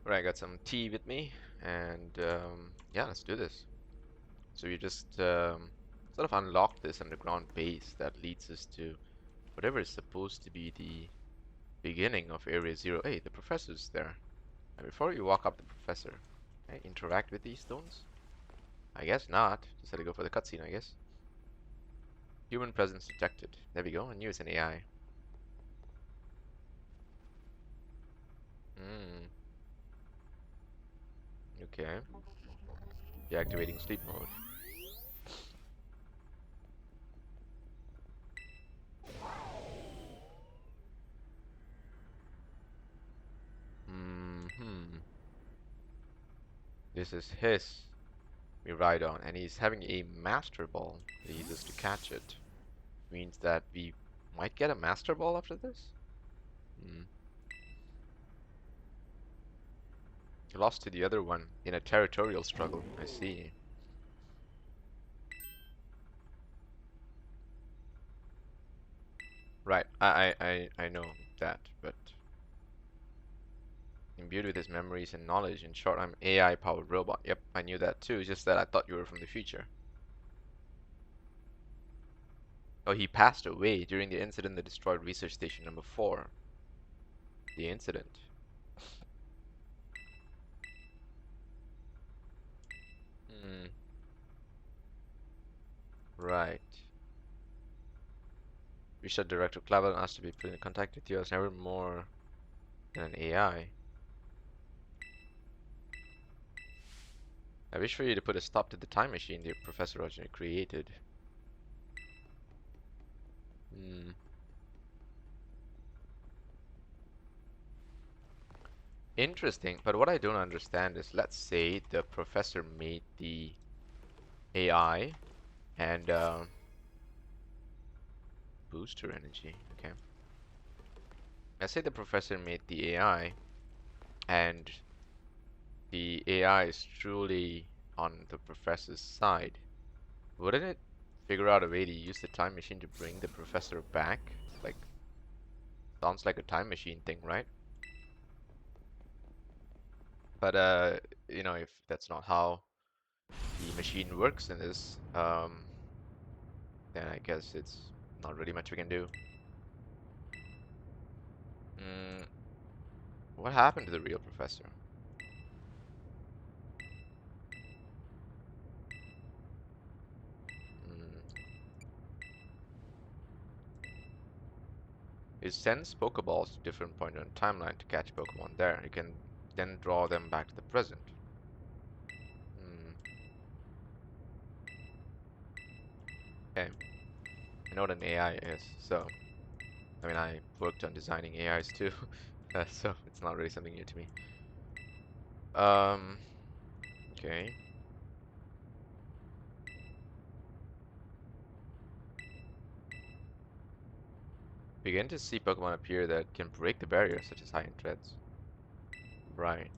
Right, I got some tea with me, and yeah, let's do this. So you just sort of unlock this underground base that leads us to whatever is supposed to be the beginning of Area Zero 08. The professor's there. And before you walk up the professor, okay, interact with these stones? I guess not. Just had to go for the cutscene, I guess. Human presence detected. There we go. I knew it's an AI. Hmm. Okay. Deactivating sleep mode. Hmm. This is his Miraidon, and he's having a Master Ball that he uses to catch it. Means that we might get a Master Ball after this? Hmm. He lost to the other one in a territorial struggle. I see. Right. I know that, but imbued with his memories and knowledge. In short, I'm AI-powered robot. Yep, I knew that too. It's just that I thought you were from the future. Oh, he passed away during the incident that destroyed Research Station number 4. The incident. Hmm. Right. Research Director Clavel asked to be put in contact with you. I was never more than an AI. I wish for you to put a stop to the time machine the Professor originally created. Hmm. Interesting, but what I don't understand is, let's say the Professor made the AI and booster energy. Okay. Let's say the Professor made the AI and the AI is truly on the Professor's side. Wouldn't it figure out a way to use the time machine to bring the Professor back? Like, sounds like a time machine thing, right? But you know, if that's not how the machine works in this, then I guess it's not really much we can do. Mm, what happened to the real Professor? Mm, it sends Pokeballs to different points on the timeline to catch Pokemon there. You can then draw them back to the present. Mm, okay, I know what an AI is, so I mean I worked on designing AIs too, so it's not really something new to me. Um, okay. Begin to see Pokemon appear that can break the barrier, such as high-end threads. Right.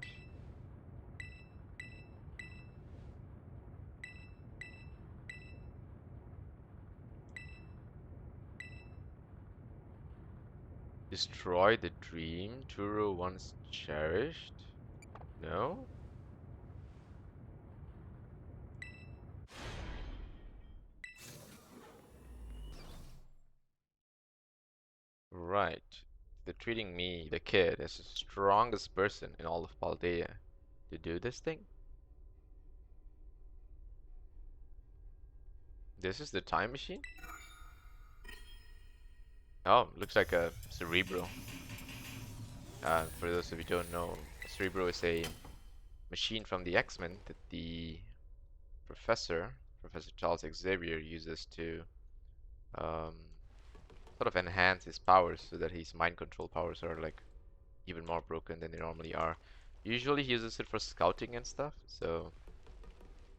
Destroy the dream Turo once cherished? No? Right. They're treating me, the kid, as the strongest person in all of Paldea to do this thing? This is the time machine? Oh, looks like a Cerebro. For those of you who don't know, Cerebro is a machine from the X-Men that the Professor Charles Xavier, uses to um, sort of enhance his powers so that his mind control powers are like even more broken than they normally are. Usually he uses it for scouting and stuff, so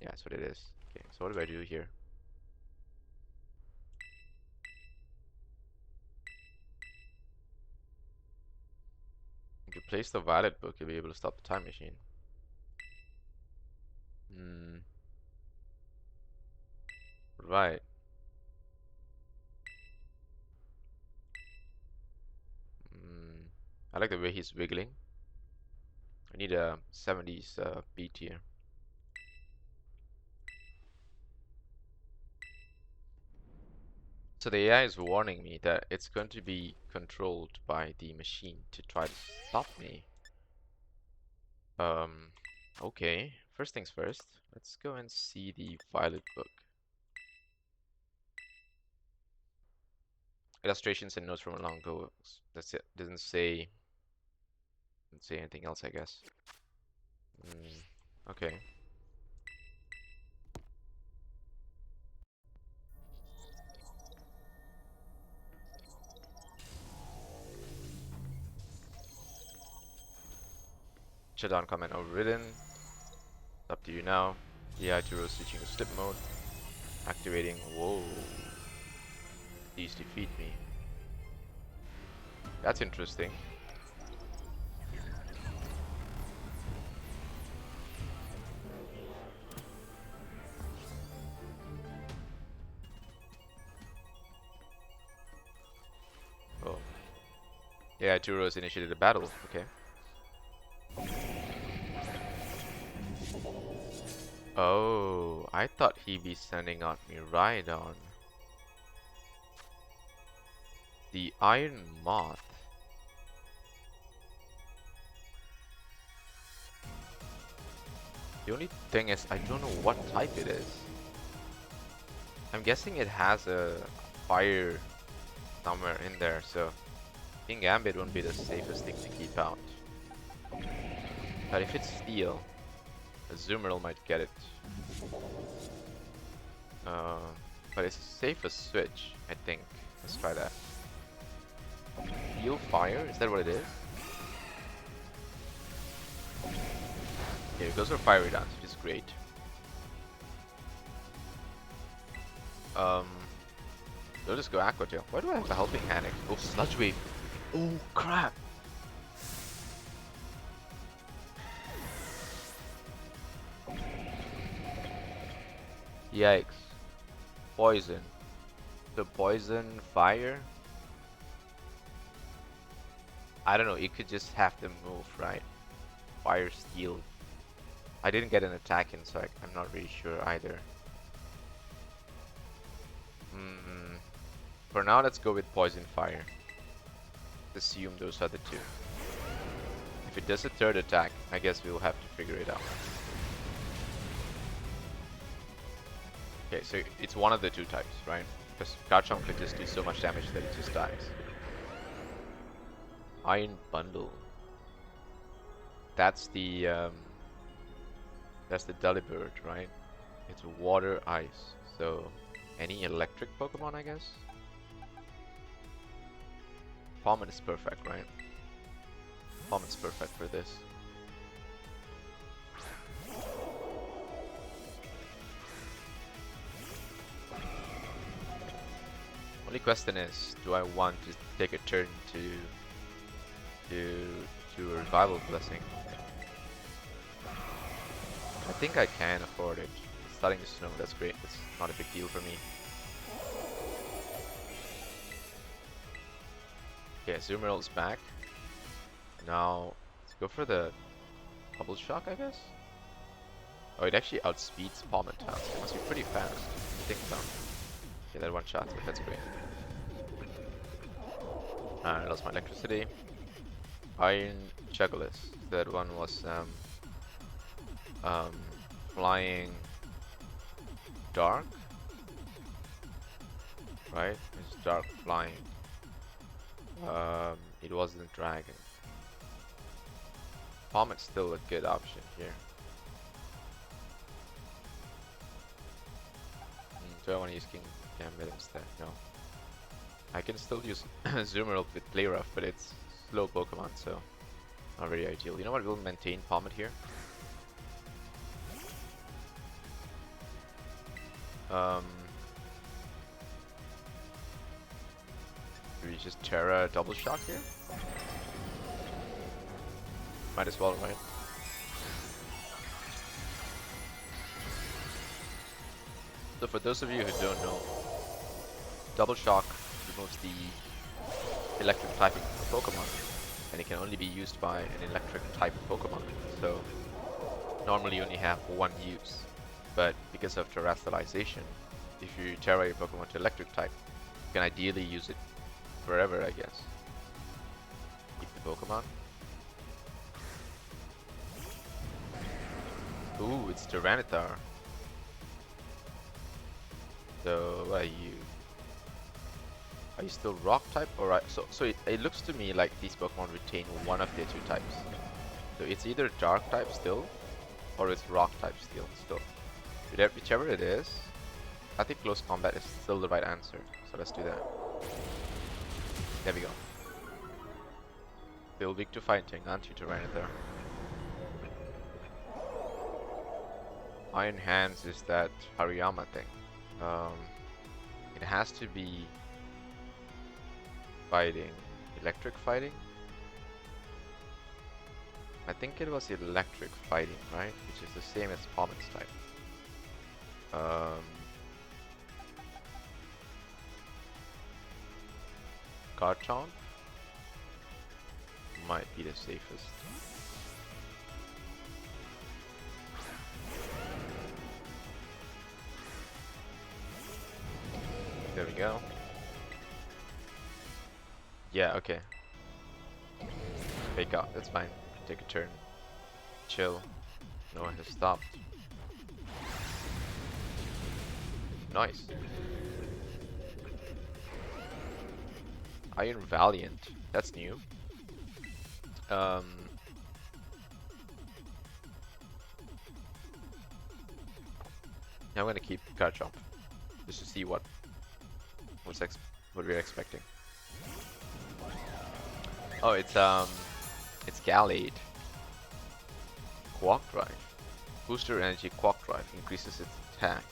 yeah, that's what it is. Okay, so what do I do here? If you place the Violet book, you'll be able to stop the time machine. Hmm, right. Hmm. I like the way he's wiggling. I need a 70s beat here. So the AI is warning me that it's going to be controlled by the machine to try to stop me. Okay. First things first. Let's go and see the Violet book. Illustrations and notes from long ago. That's it. Doesn't say anything else, I guess. Okay. Shutdown command overridden. It's up to you now. AI Tero switching to slip mode. Activating. Whoa. These defeat me. That's interesting. Oh. Yeah, Turo's initiated a battle. Okay. Oh, I thought he'd be sending out Miraidon. The Iron Moth. The only thing is, I don't know what type it is. I'm guessing it has a fire somewhere in there, so I think Gambit won't be the safest thing to keep out. But if it's steel, a Zoomerl might get it. But it's a safest switch, I think. Let's try that. Heal fire? Is that what it is? Yeah, it goes for fiery dance, which is great. They'll just go Aqua Tail. Why do I have a helping hand? Oh, Sludge Wave. Oh, crap. Yikes. Poison. The poison fire? I don't know, you could just have them move, right? Fire steel. I didn't get an attack in, so I'm not really sure either. For now, let's go with poison fire. Assume those are the two. If it does a third attack, I guess we'll have to figure it out. Okay, so it's one of the two types, right? Because Garchomp could just do so much damage that it just dies. Iron Bundle. That's the Delibird, right? It's water ice. So any electric Pokemon, I guess. Palmet is perfect, right? Palmet's perfect for this. Only question is, do I want to take a turn to a Revival Blessing? I think I can afford it. It's starting to snow, that's great. That's not a big deal for me. Okay, Zoomerl's back. Now, let's go for the Bubble Shock, I guess? Oh, it actually outspeeds Palmet House. It must be pretty fast. I think so. Okay, that one shot, that's great. I lost my electricity. Iron Juggles. That one was flying dark, right? It's dark flying. It wasn't dragon. Palmet's still a good option here. Do I want to use King Gambit instead? No. I can still use Zoomerl with Play Rough, but it's slow Pokemon, so not very ideal. You know what? We'll maintain Palmet here. Do we just Tera Double Shock here? Might as well, right? So for those of you who don't know, Double Shock removes the electric typing of Pokemon, and it can only be used by an electric type Pokemon. so normally you only have one use. But because of terrestrialization, if you Terra your Pokemon to electric type, you can ideally use it forever, I guess. Keep the Pokemon. Ooh, it's Tyranitar. So, what are you? Are you still rock type? Alright, so it looks to me like these Pokemon retain one of their two types. So it's either dark type still, or it's rock type still. Whichever it is, I think close combat is still the right answer. So let's do that. There we go. Still weak to fighting, aren't you, Tyranitar? Iron Hands is that Hariyama thing. It has to be fighting, electric fighting. I think it was electric fighting, right? Which is the same as Pommets type. Garchomp might be the safest. There we go. Yeah, okay. Fake out, that's fine. Take a turn. Chill. No one has stopped. Nice. Iron Valiant. That's new. Now I'm gonna keep Garchomp just to see what we're expecting. Oh, it's Gallade. Quark Drive. Booster energy Quark Drive increases its attack.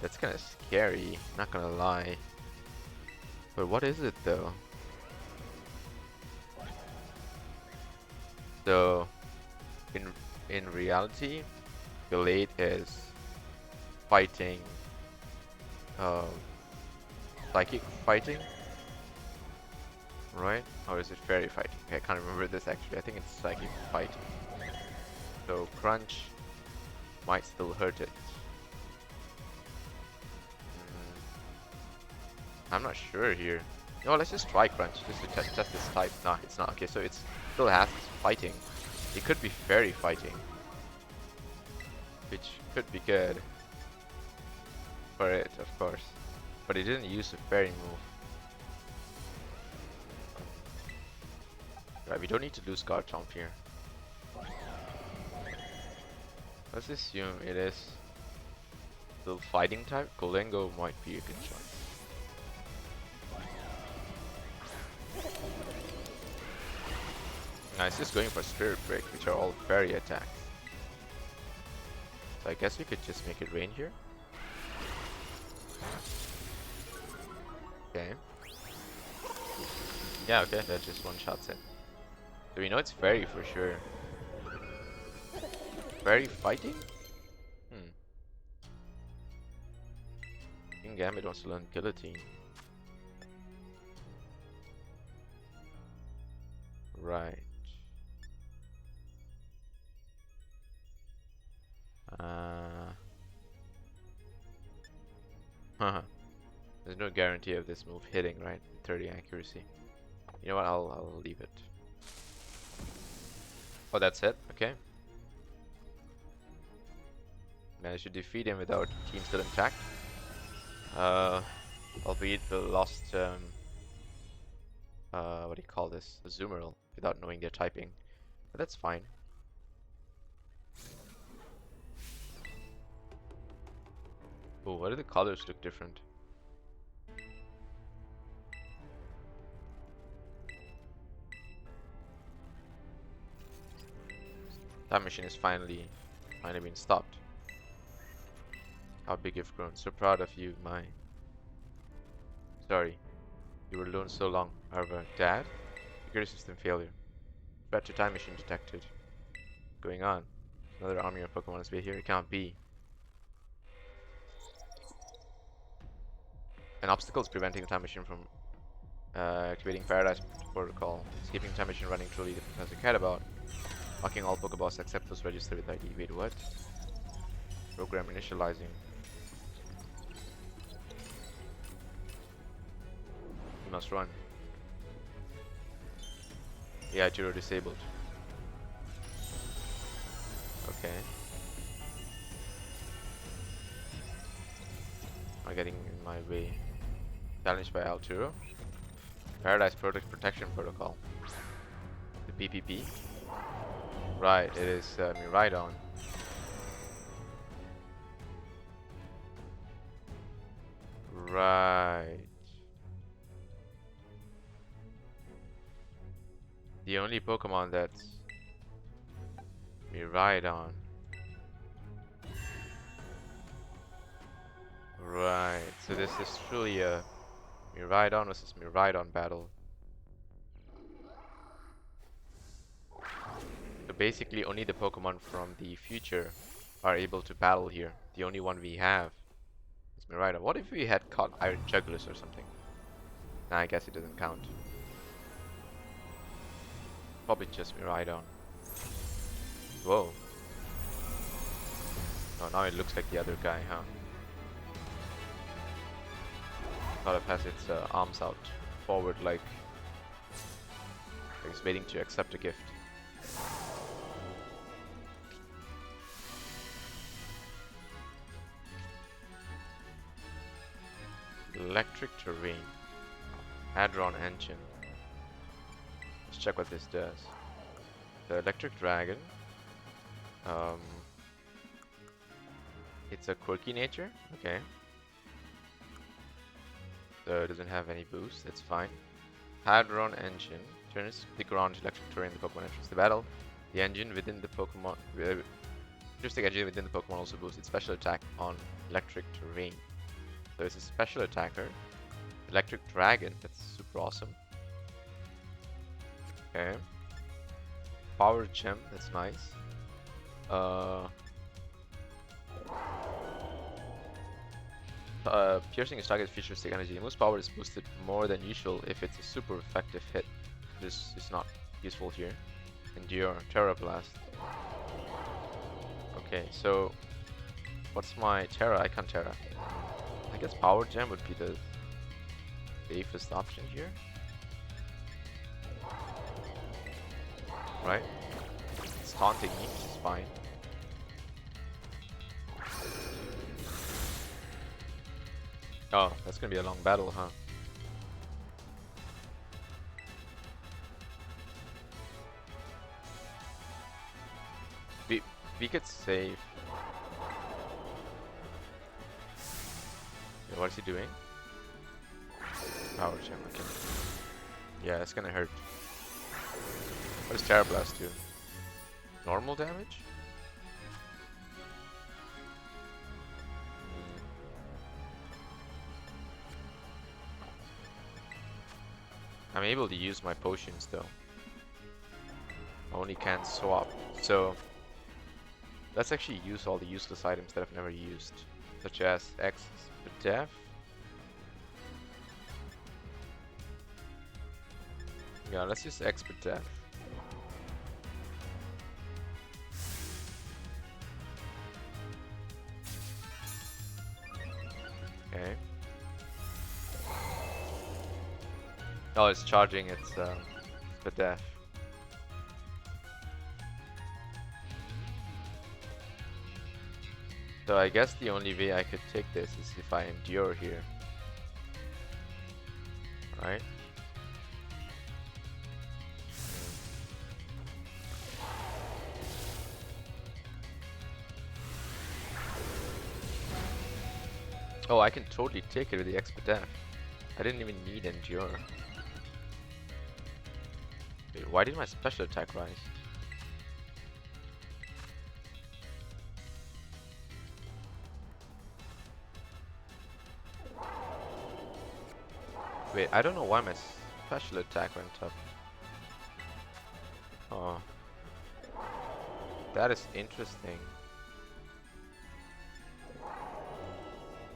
That's kind of scary, not gonna lie. But what is it though? So, in reality, Gallade is fighting, psychic fighting, right? Or is it fairy fighting? I can't remember this actually. I think it's psychic fighting. So Crunch might still hurt it. I'm not sure here. No, let's just try Crunch just to test this type. Nah, it's not. Okay, so it's still has fighting. It could be fairy fighting, which could be good for it, of course. But it didn't use a fairy move. Right, we don't need to lose Garchomp here. Let's assume it is still fighting type. Golengo might be a good choice. Now it's just going for Spirit Break, which are all fairy attacks. So I guess we could just make it rain here. Okay. Yeah, okay, that just one-shots it. So we know it's fairy for sure. Fairy fighting? King Gambit wants to learn Guillotine. Right. There's no guarantee of this move hitting, right? 30 accuracy. You know what? I'll leave it. Oh, that's it. Okay. Managed to defeat him without team still intact. Albeit the lost what do you call this? Azumarill without knowing their typing. But that's fine. Oh, why do the colors look different? Time machine is finally been stopped. How big you've grown. So proud of you, my. Sorry. You were alone so long. However, Dad? Security system failure. Threat to time machine detected. What's going on? Another army of Pokemon is here. It can't be. An obstacle is preventing the time machine from activating Paradise Protocol. It's keeping the time machine running truly the things you cared about. Locking all Pokeballs except those registered with ID. Wait, what? Program initializing. You must run. Yeah, Jiro disabled. Okay. I'm getting in my way. Challenged by Alturo. Paradise Protection Protocol. The PPP. Right, it is Miraidon. Right. The only Pokemon that's Miraidon. Right. So this is truly a Miraidon versus Miraidon battle. So basically only the Pokemon from the future are able to battle here. The only one we have is Miraidon. What if we had caught Iron Jugulis or something? Nah, I guess it doesn't count. Probably just Miraidon. Whoa. Oh, now it looks like the other guy, huh? Thought it has its arms out forward like it's waiting to accept a gift. Electric terrain. Hadron engine. Let's check what this does. The electric dragon. It's a quirky nature. Okay. So it doesn't have any boost. That's fine. Hadron engine turns the ground electric terrain the Pokemon enters the battle. The engine within the Pokemon. Interesting engine within the Pokemon also boosts its special attack on electric terrain. So it's a special attacker. Electric Dragon, that's super awesome. Okay. Power Gem, that's nice. Piercing is target's futuristic energy. Most power is boosted more than usual if it's a super effective hit. This is not useful here. Endure, Tera Blast. Okay, so what's my Tera? I can't Tera. I guess Power Gem would be the safest option here. Right? It's taunting me, which is fine. Oh, that's gonna be a long battle, huh? We could save. Yeah, what is he doing? Power Gem, okay. Yeah, it's gonna hurt. What does Tera Blast do? Normal damage? I'm able to use my potions though. I only can swap. So let's actually use all the useless items that I've never used. Such as X Def. Yeah, let's use Expert Def. Okay. Oh, it's charging its Def. So I guess the only way I could take this is if I endure here. Right? Oh, I can totally take it with the Expert Def. I didn't even need endure. Wait, why did my special attack rise? Wait, I don't know why my special attack went up. Oh. That is interesting.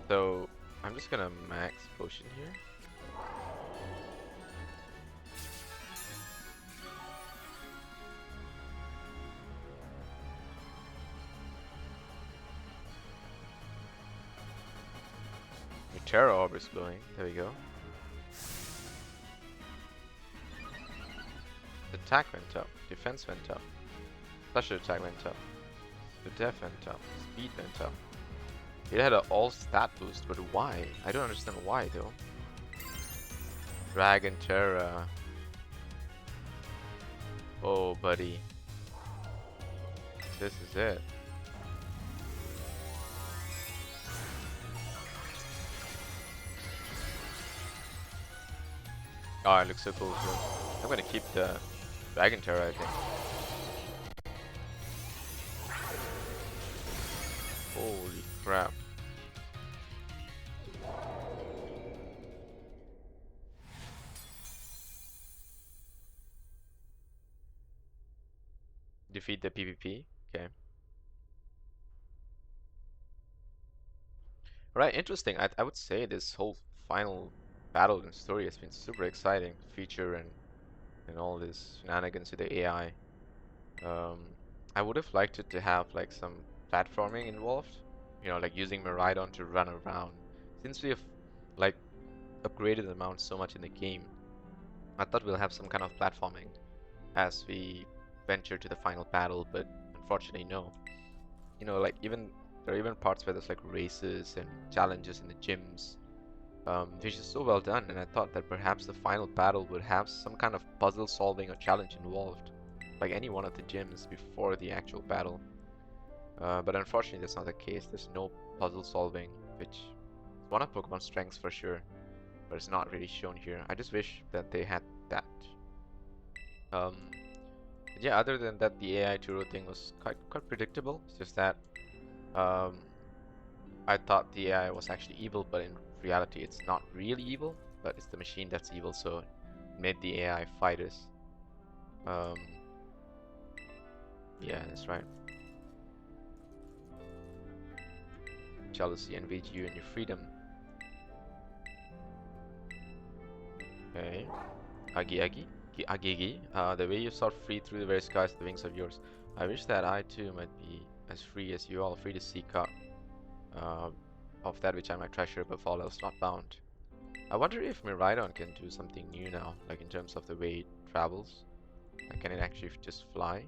So, I'm just gonna max potion here. Tera orb is glowing. There we go. Attack went up. Defense went up. Special attack went up. The def went up. Speed went up. It had an all stat boost, but why? I don't understand why though. Dragon Tera. Oh, buddy. This is it. Oh, it looks so cool too. I'm gonna keep the Dragon Tera, I think. Holy crap. Defeat the PvP. Okay. Right, interesting. I would say this whole final battle and story has been super exciting. Feature and all this shenanigans with the AI. Um, I would have liked it to have like some platforming involved. You know, like using Miraidon to run around. Since we have like upgraded the mount so much in the game, I thought we'll have some kind of platforming as we venture to the final battle, but unfortunately no. You know, like even there are even parts where there's like races and challenges in the gyms, which is so well done. And I thought that perhaps the final battle would have some kind of puzzle solving or challenge involved, like any one of the gyms before the actual battle. But unfortunately, that's not the case. There's no puzzle solving, which is one of Pokemon's strengths for sure, but it's not really shown here. I just wish that they had that. Um, yeah, other than that, the AI Turo thing was quite predictable. It's just that um, I thought the AI was actually evil, but in reality, it's not really evil. But it's the machine that's evil, so it made the AI fight us. Um, yeah, that's right. Jealousy envied you and your freedom. Okay. Agi Agi? Agigi, the way you soar free through the very skies with the wings of yours. I wish that I too might be as free as you all, free to seek out uh, of that which I might treasure above all else not bound. I wonder if Miraidon can do something new now, like in terms of the way it travels. Like, can it actually just fly?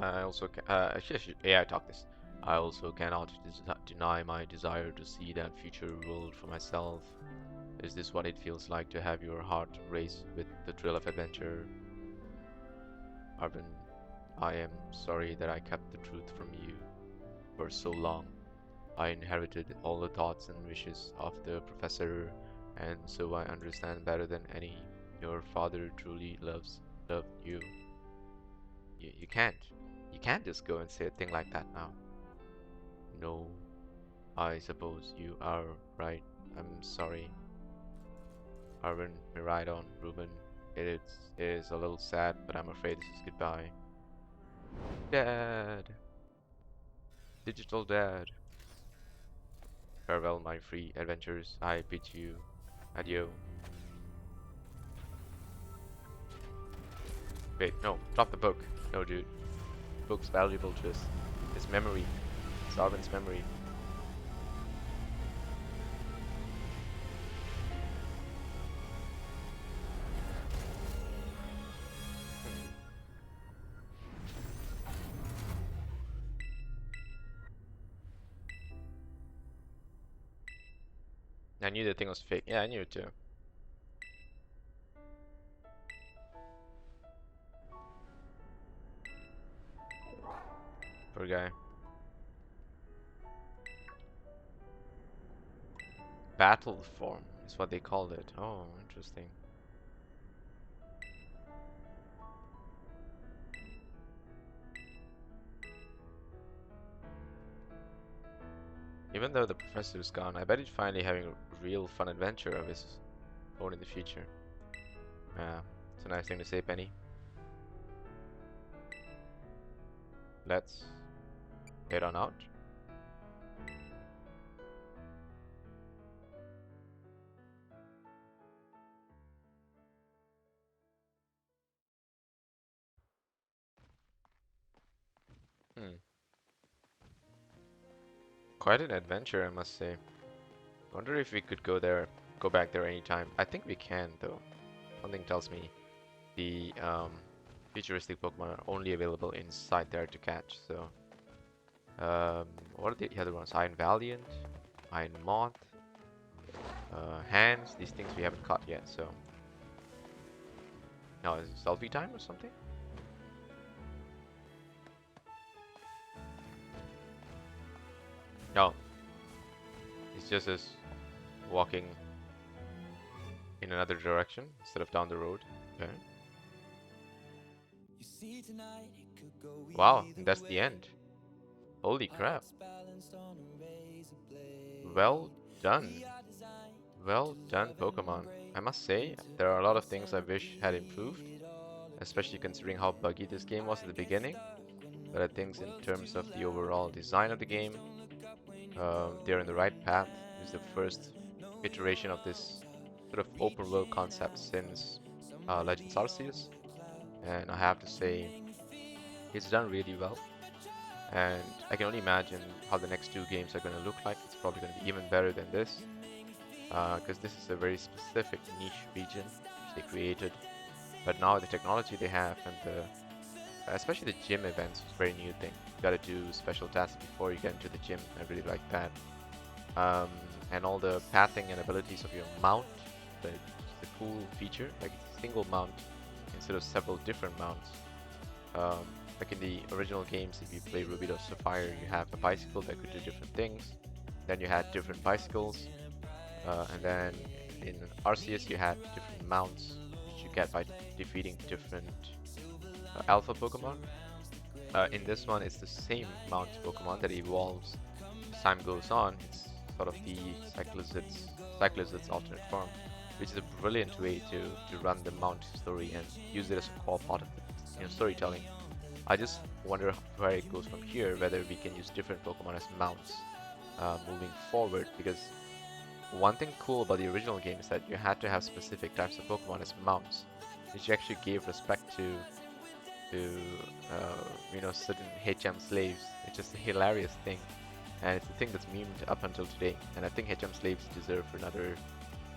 I also actually, AI talk this. I also cannot deny my desire to see that future world for myself. Is this what it feels like to have your heart race with the thrill of adventure? Arvin, I am sorry that I kept the truth from you for so long. I inherited all the thoughts and wishes of the professor, and so I understand better than any. Your father truly loved you. You can't. You can't just go and say a thing like that now. No, I suppose you are right. I'm sorry. Arvin, Miraidon, Ruben. It is a little sad, but I'm afraid this is goodbye. Dad! Digital Dad! Farewell, my free adventures. I bid you adieu. Wait, no, drop the book. No, dude. The book's valuable to us. His memory. It's Arvin's memory. I knew the thing was fake. Yeah, I knew it too. Poor guy. Battle form is what they called it. Oh, interesting. Even though the professor is gone, I bet he's finally having a real fun adventure of his own in the future. Yeah, it's a nice thing to say, Penny. Let's head on out. Hmm. Quite an adventure, I must say. Wonder if we could go back there anytime. I think we can, though. Something tells me the futuristic Pokemon are only available inside there to catch. So, what are the other ones? Iron Valiant, Iron Moth, Hands. These things we haven't caught yet. So, now is it selfie time or something? No, it's just us walking in another direction instead of down the road. Okay. Wow, and that's the end. Holy crap. Well done. Well done, Pokemon. I must say, there are a lot of things I wish had improved, especially considering how buggy this game was at the beginning. But I think in terms of the overall design of the game, they're in the right path. It's the first iteration of this sort of open world concept since Legends Arceus, and I have to say, it's done really well. And I can only imagine how the next two games are going to look like. It's probably going to be even better than this, because this is a very specific niche region which they created. But now the technology they have and especially the gym events is a very new thing. You got to do special tasks before you get into the gym. I really like that. And all the pathing and abilities of your mount, the cool feature, like it's a single mount instead of several different mounts. Um, like in the original games, if you play Ruby or Sapphire, you have a bicycle that could do different things. Then you had different bicycles, and then in Arceus you had different mounts, which you get by defeating different alpha Pokemon. In this one, it's the same mount Pokemon that evolves as time goes on. It's sort of the Cyclizard's alternate form, which is a brilliant way to run the mount story and use it as a core part of the storytelling. I just wonder where it goes from here, whether we can use different Pokemon as mounts moving forward, because one thing cool about the original game is that you had to have specific types of Pokemon as mounts, which actually gave respect to certain HM slaves. It's just a hilarious thing, and it's a thing that's memed up until today. And I think HM slaves deserve another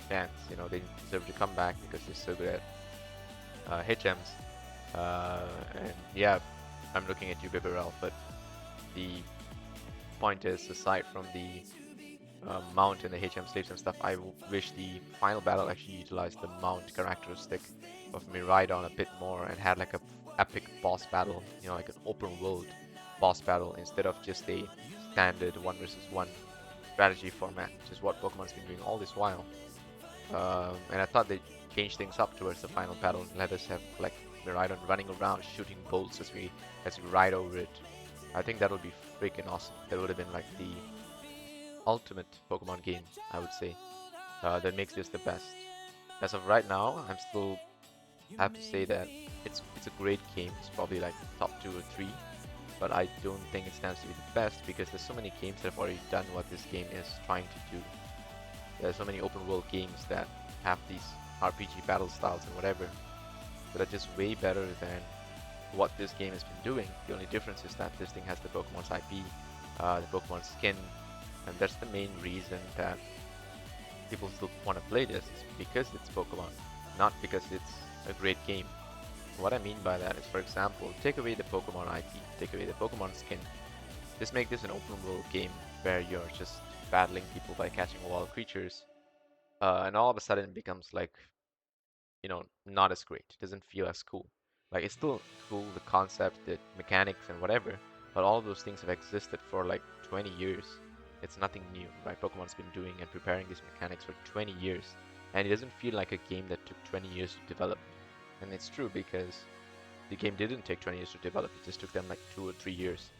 chance. They deserve to come back because they're so good at HMs. And yeah, I'm looking at you, Bibarel, but the point is, aside from the mount and the HM slaves and stuff, I wish the final battle actually utilized the mount characteristic of Miraidon a bit more and had like a epic boss battle, like an open world boss battle instead of just a standard 1 versus 1 strategy format, which is what Pokemon's been doing all this while. And I thought they changed things up towards the final battle and let us have like Miraidon running around shooting bolts as we ride over it. I think that would be freaking awesome. That would have been like the ultimate Pokemon game, I would say. That makes this the best. As of right now, I'm still have to say that it's a great game. It's probably like top 2 or 3, but I don't think it stands to be the best because there's so many games that have already done what this game is trying to do. There's so many open world games that have these RPG battle styles and whatever that are just way better than what this game has been doing. The only difference is that this thing has the Pokemon's IP, the Pokemon skin, and that's the main reason that people still want to play this, is because it's Pokemon, not because it's a great game. What I mean by that is, for example, take away the Pokemon IP, take away the Pokemon skin, just make this an open world game where you're just battling people by catching wild creatures, and all of a sudden it becomes like, not as great. It doesn't feel as cool. Like, it's still cool, the concept, the mechanics and whatever, but all of those things have existed for like 20 years. It's nothing new, right? Pokemon's been doing and preparing these mechanics for 20 years, and it doesn't feel like a game that took 20 years to develop. And it's true because the game didn't take 20 years to develop, it just took them like 2 or 3 years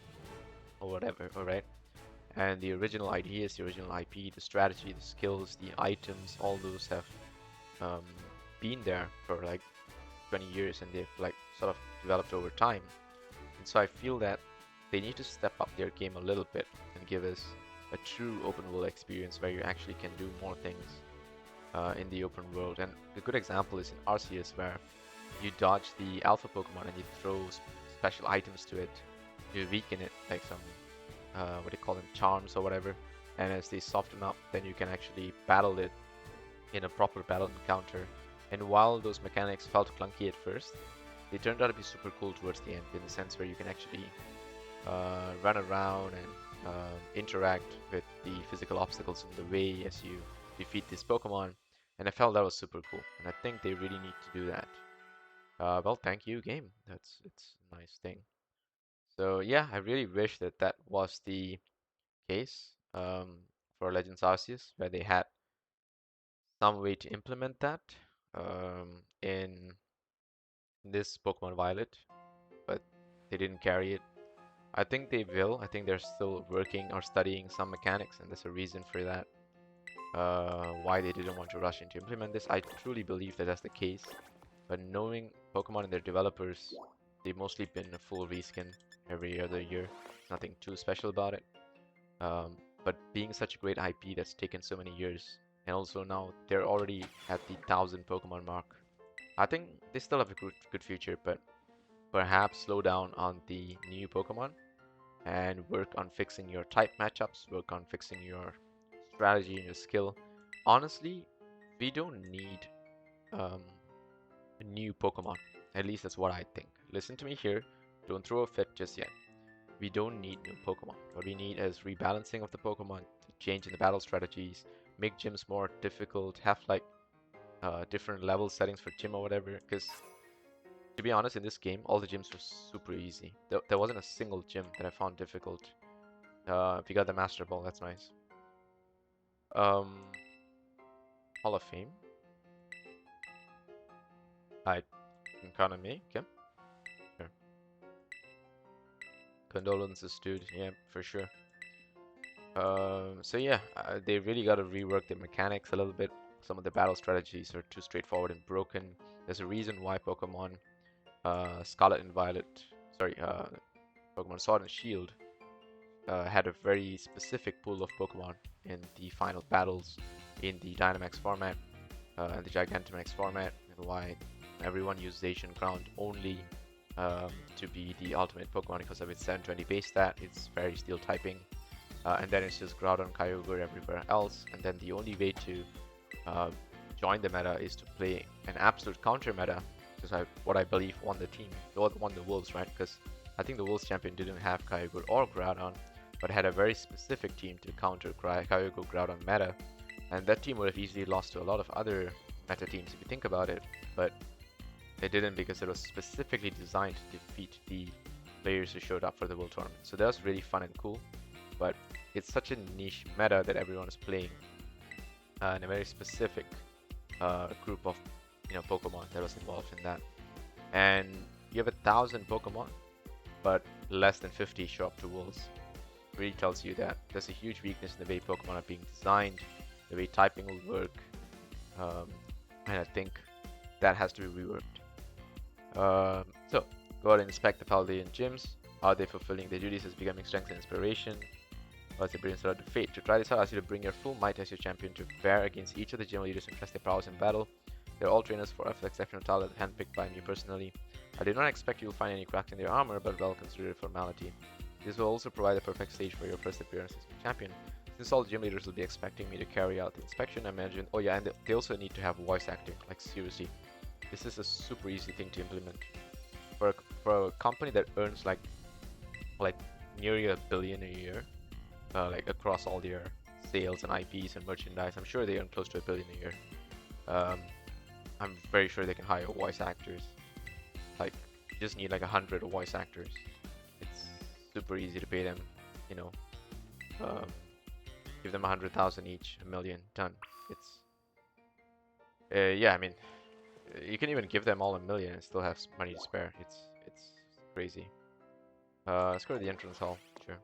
or whatever, alright? And the original ideas, the original IP, the strategy, the skills, the items, all those have been there for like 20 years, and they've like sort of developed over time. And so I feel that they need to step up their game a little bit and give us a true open world experience where you actually can do more things in the open world. And a good example is in Arceus, where you dodge the alpha Pokemon and you throw special items to it, you weaken it, like some what do you call them, charms or whatever. And as they soften up, then you can actually battle it in a proper battle encounter. And while those mechanics felt clunky at first, they turned out to be super cool towards the end, in the sense where you can actually run around and interact with the physical obstacles in the way as you defeat this Pokemon. And I felt that was super cool, and I think they really need to do that. Well, thank you, game. It's a nice thing. So yeah, I really wish that that was the case for Legends Arceus, where they had some way to implement that in this Pokemon Violet, but they didn't carry it. I think they will. I think they're still working or studying some mechanics, and there's a reason for that. Why they didn't want to rush in to implement this. I truly believe that that's the case. But knowing Pokemon and their developers, they've mostly been a full reskin every other year. Nothing too special about it. Um, but being such a great IP that's taken so many years, and also now they're already at the 1,000 Pokemon mark. I think they still have a good future, but perhaps slow down on the new Pokemon and work on fixing your type matchups, work on fixing your strategy and your skill. Honestly, we don't need um, a new Pokemon. At least that's what I think. Listen to me here. Don't throw a fit just yet. We don't need new Pokemon. What we need is rebalancing of the Pokemon, change in the battle strategies, make gyms more difficult, have like different level settings for gym or whatever. Because to be honest, in this game, all the gyms were super easy. There wasn't a single gym that I found difficult. If you got the Master Ball, that's nice. Um, Hall of Fame. I can count on me. Okay. Sure. Condolences, dude. Yeah, for sure. So yeah, they really got to rework the mechanics a little bit. Some of the battle strategies are too straightforward and broken. There's a reason why Pokemon Scarlet and Violet, sorry, Pokemon Sword and Shield had a very specific pool of Pokemon in the final battles in the Dynamax format and the Gigantamax format, and why everyone used Asian Ground only to be the ultimate Pokemon because of its 720 base stat, its Fairy Steel typing, and then it's just Groudon, Kyogre everywhere else, and then the only way to join the meta is to play an absolute counter meta, because what I believe won the team, won the Wolves, right? Because I think the Wolves champion didn't have Kyogre or Groudon, but had a very specific team to counter Kyogre Groudon meta, and that team would have easily lost to a lot of other meta teams if you think about it, but it didn't because it was specifically designed to defeat the players who showed up for the World Tournament. So that was really fun and cool, but it's such a niche meta that everyone is playing in a very specific group of Pokemon that was involved in that. And you have 1,000 Pokemon, but less than 50 show up to Worlds. Really tells you that there's a huge weakness in the way Pokemon are being designed, the way typing will work, and I think that has to be reworked. So, go ahead and inspect the Paldean gyms. Are they fulfilling their duties as becoming strength and inspiration? Or is it bringing sort of fate? To try this out, I ask you to bring your full might as your champion to bear against each of the gym leaders and test their prowess in battle. They're all trainers for exceptional talent handpicked by me personally. I did not expect you will find any cracks in their armor, but well considered formality. This will also provide the perfect stage for your first appearance as a champion. Since all the gym leaders will be expecting me to carry out the inspection, I imagine. Oh yeah, and they also need to have voice acting. Like seriously, this is a super easy thing to implement for a company that earns like nearly $1 billion a year, like across all their sales and IPs and merchandise. I'm sure they earn close to $1 billion a year. I'm very sure they can hire voice actors. Like, you just need like 100 voice actors. It's super easy to pay them, you know. Give them 100,000 each, $1 million, done. It's yeah, I mean, you can even give them all $1 million and still have money to spare. It's crazy. Let's go to the entrance hall. Sure.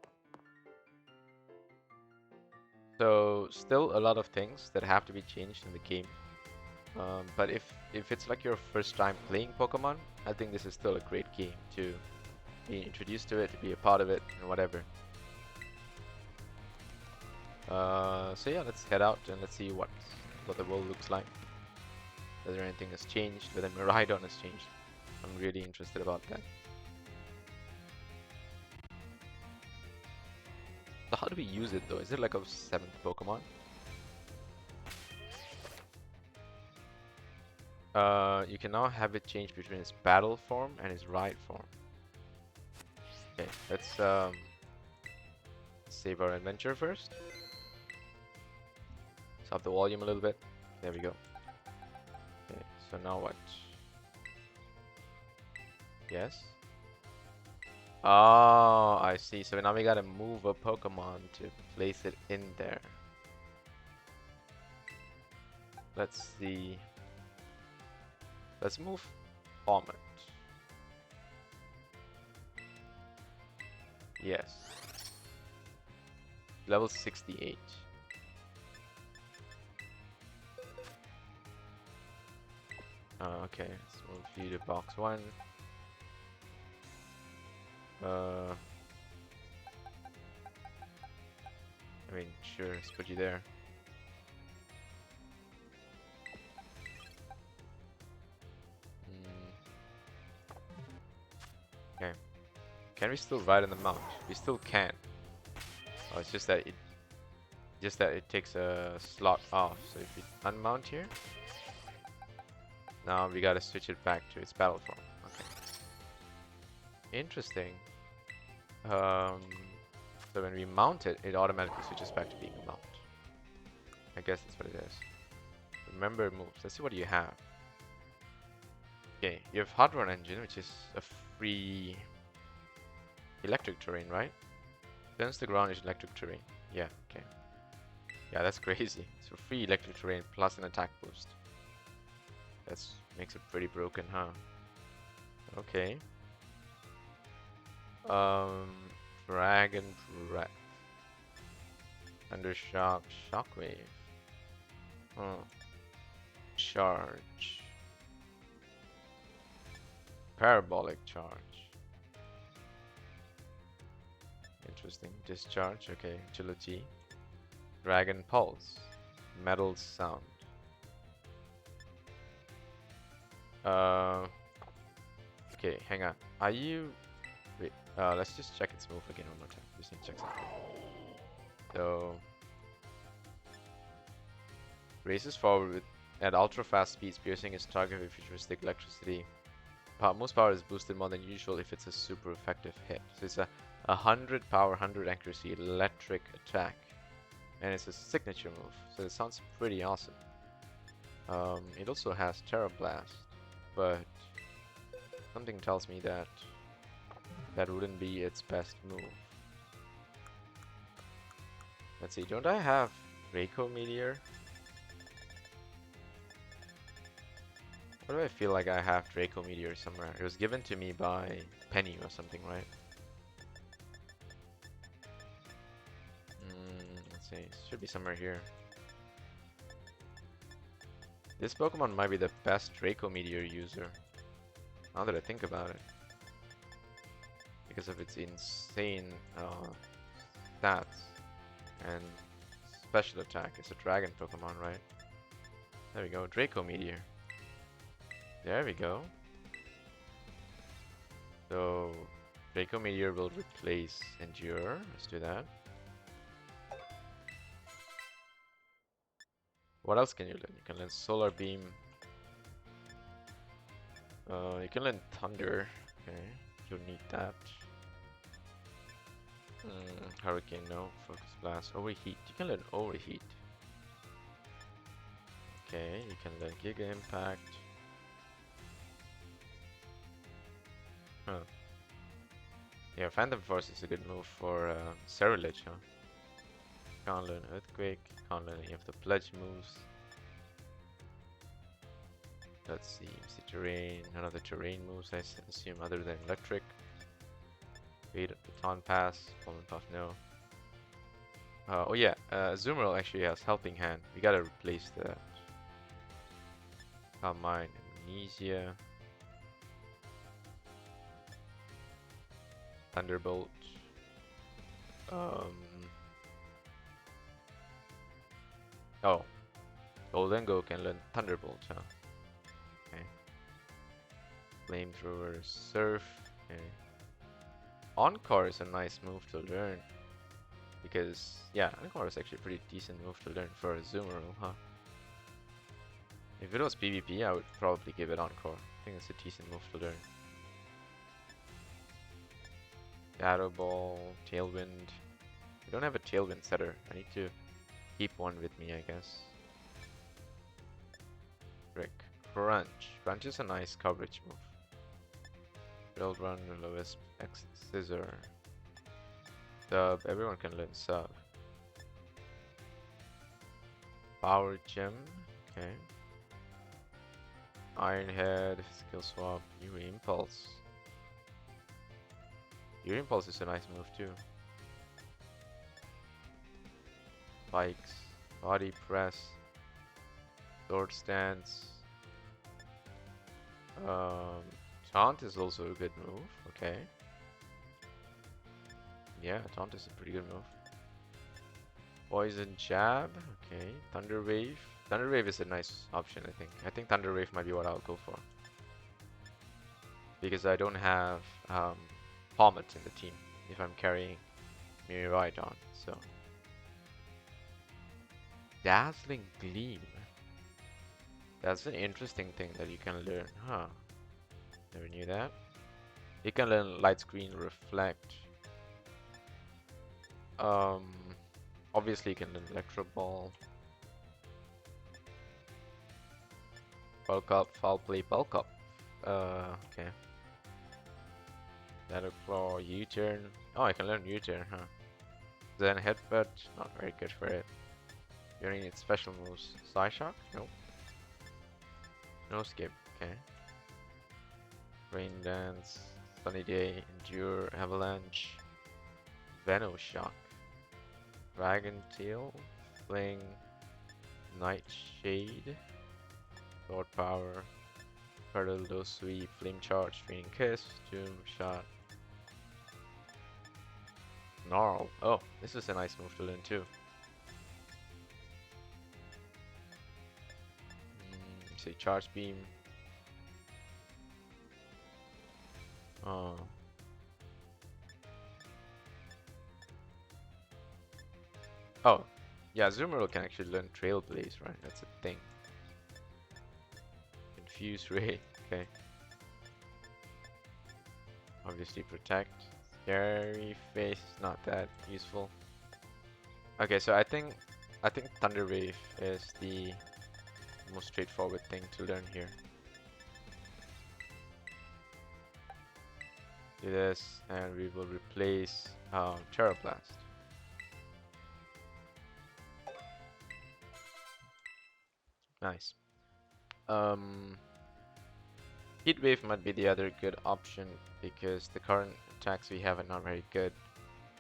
So still a lot of things that have to be changed in the game. But if it's like your first time playing Pokemon, I think this is still a great game to be introduced to it, to be a part of it, and whatever. So yeah, let's head out and let's see what the world looks like. Whether anything has changed, whether Miraidon has changed. I'm really interested about that. So how do we use it though? Is it like a 7th Pokemon? You can now have it change between its battle form and its ride form. Okay, let's save our adventure first. Let's up the volume a little bit. There we go. Okay, so now what? Yes? Oh, I see. So now we gotta move a Pokemon to place it in there. Let's see. Let's move Vomit. Yes. Level 68. Okay, let's move you to box 1. I mean, sure, let's put you there. Okay. Can we still ride on the mount? We still can. Oh, it's just that it takes a slot off. So if we unmount here, now we gotta switch it back to its battle form. Okay. Interesting. So when we mount it, it automatically switches back to being a mount. I guess that's what it is. Remember moves. Let's see what you have. Okay, you have Hot Run Engine, which is a free electric terrain, right? Against the ground is electric terrain. Yeah, okay. Yeah, that's crazy. So free electric terrain plus an attack boost. That makes it pretty broken, huh? Okay. Dragon Breath. Undershock, Shockwave. Oh. Charge. Parabolic Charge. Interesting. Discharge, okay. Agility. Dragon Pulse. Metal Sound. Okay, hang on. Are you... Wait, let's just check its move again one more time. Just need to check something. So... Races forward with at ultra fast speeds, piercing its target with futuristic electricity. Most power is boosted more than usual if it's a super effective hit. So it's a 100 power, 100 accuracy electric attack. And it's a signature move, so it sounds pretty awesome. It also has Tera Blast, but something tells me that that wouldn't be its best move. Let's see, don't I have Draco Meteor? Why do I feel like I have Draco Meteor somewhere? It was given to me by Penny or something, right? Let's see, it should be somewhere here. This Pokemon might be the best Draco Meteor user, now that I think about it. Because of its insane stats and special attack. It's a dragon Pokemon, right? There we go, Draco Meteor. There we go. So, Draco Meteor will replace Endure. Let's do that. What else can you learn? You can learn Solar Beam. You can learn Thunder. Okay, you'll need that. Hurricane, no. Focus Blast. Overheat. You can learn Overheat. Okay, you can learn Giga Impact. Huh. Yeah, Phantom Force is a good move for Cerulege, huh? Can't learn Earthquake, can't learn any of the Pledge moves. Let's see, terrain, none of the terrain moves I assume other than Electric. Wait, Baton Pass, Fallen Puff, no. Oh yeah, Azumarill actually has Helping Hand. We gotta replace that. Calm Mind, Amnesia. Thunderbolt. Oh. Goldengo can learn Thunderbolt, huh? Okay. Flamethrower, Surf. Okay. Encore is a nice move to learn. Because, yeah, Encore is actually a pretty decent move to learn for a Azumarill, huh? If it was PvP, I would probably give it Encore. I think it's a decent move to learn. Shadow Ball, Tailwind. I don't have a Tailwind setter. I need to keep one with me, I guess. Brick. Crunch. Crunch is a nice coverage move. Build Run, Will-O-Wisp, Exit Scissor. Sub. Everyone can learn Sub. Power Gem. Okay. Iron Head. Skill Swap. Fury Impulse. Fury Impulse is a nice move too. Spikes. Body Press. Sword Stance. Taunt is also a good move. Okay. Yeah, Taunt is a pretty good move. Poison Jab. Okay. Thunder Wave. Thunder Wave is a nice option, I think. I think Thunder Wave might be what I'll go for. Because I don't have Palmet in the team if I'm carrying Miraidon, so. Dazzling Gleam. That's an interesting thing that you can learn, huh? Never knew that. You can learn Light Screen Reflect. Obviously you can learn Electro Ball. Bulk Up, Foul Play, Bulk Up. Okay. Shadow Claw, U-Turn. Oh, I can learn U-Turn, huh? Then Headbutt, not very good for it. You don't need special moves. Psyshock? Nope. No skip, okay. Rain Dance, Sunny Day, Endure, Avalanche, Venoshock, Dragon Tail, Fling, Nightshade, Sword Power, Turtle Dose Sweep, Flame Charge, Training Kiss, Doom Shot, Snarl. Oh, this is a nice move to learn too. Say Charge Beam. Oh. Oh. Yeah, Azumarill can actually learn Trailblaze, right? That's a thing. Confuse Ray. Okay. Obviously Protect. Scary Face, not that useful. Okay, so I think Thunder Wave is the most straightforward thing to learn here. Do this, and we will replace Tera Blast. Nice. Heat Wave might be the other good option because the current attacks we have are not very good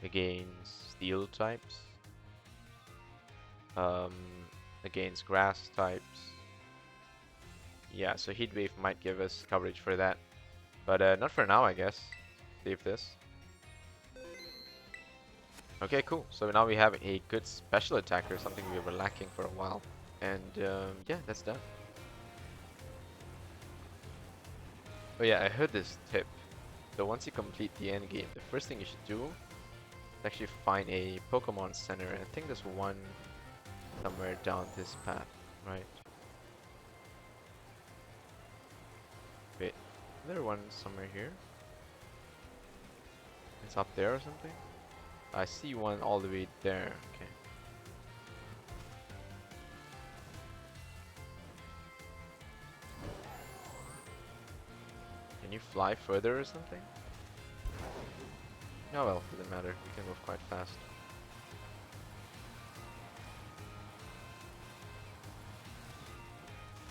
against Steel types. Against Grass types. Yeah, so Heat Wave might give us coverage for that. But not for now, I guess. Save this. Okay, cool. So now we have a good special attacker, something we were lacking for a while. And yeah, that's done. Oh yeah, I heard this tip. So once you complete the end game, the first thing you should do is actually find a Pokemon Center. And I think there's one somewhere down this path, right? Wait, is there one somewhere here? It's up there or something? I see one all the way there. Okay. Can you fly further or something? Oh well, doesn't matter. We can move quite fast.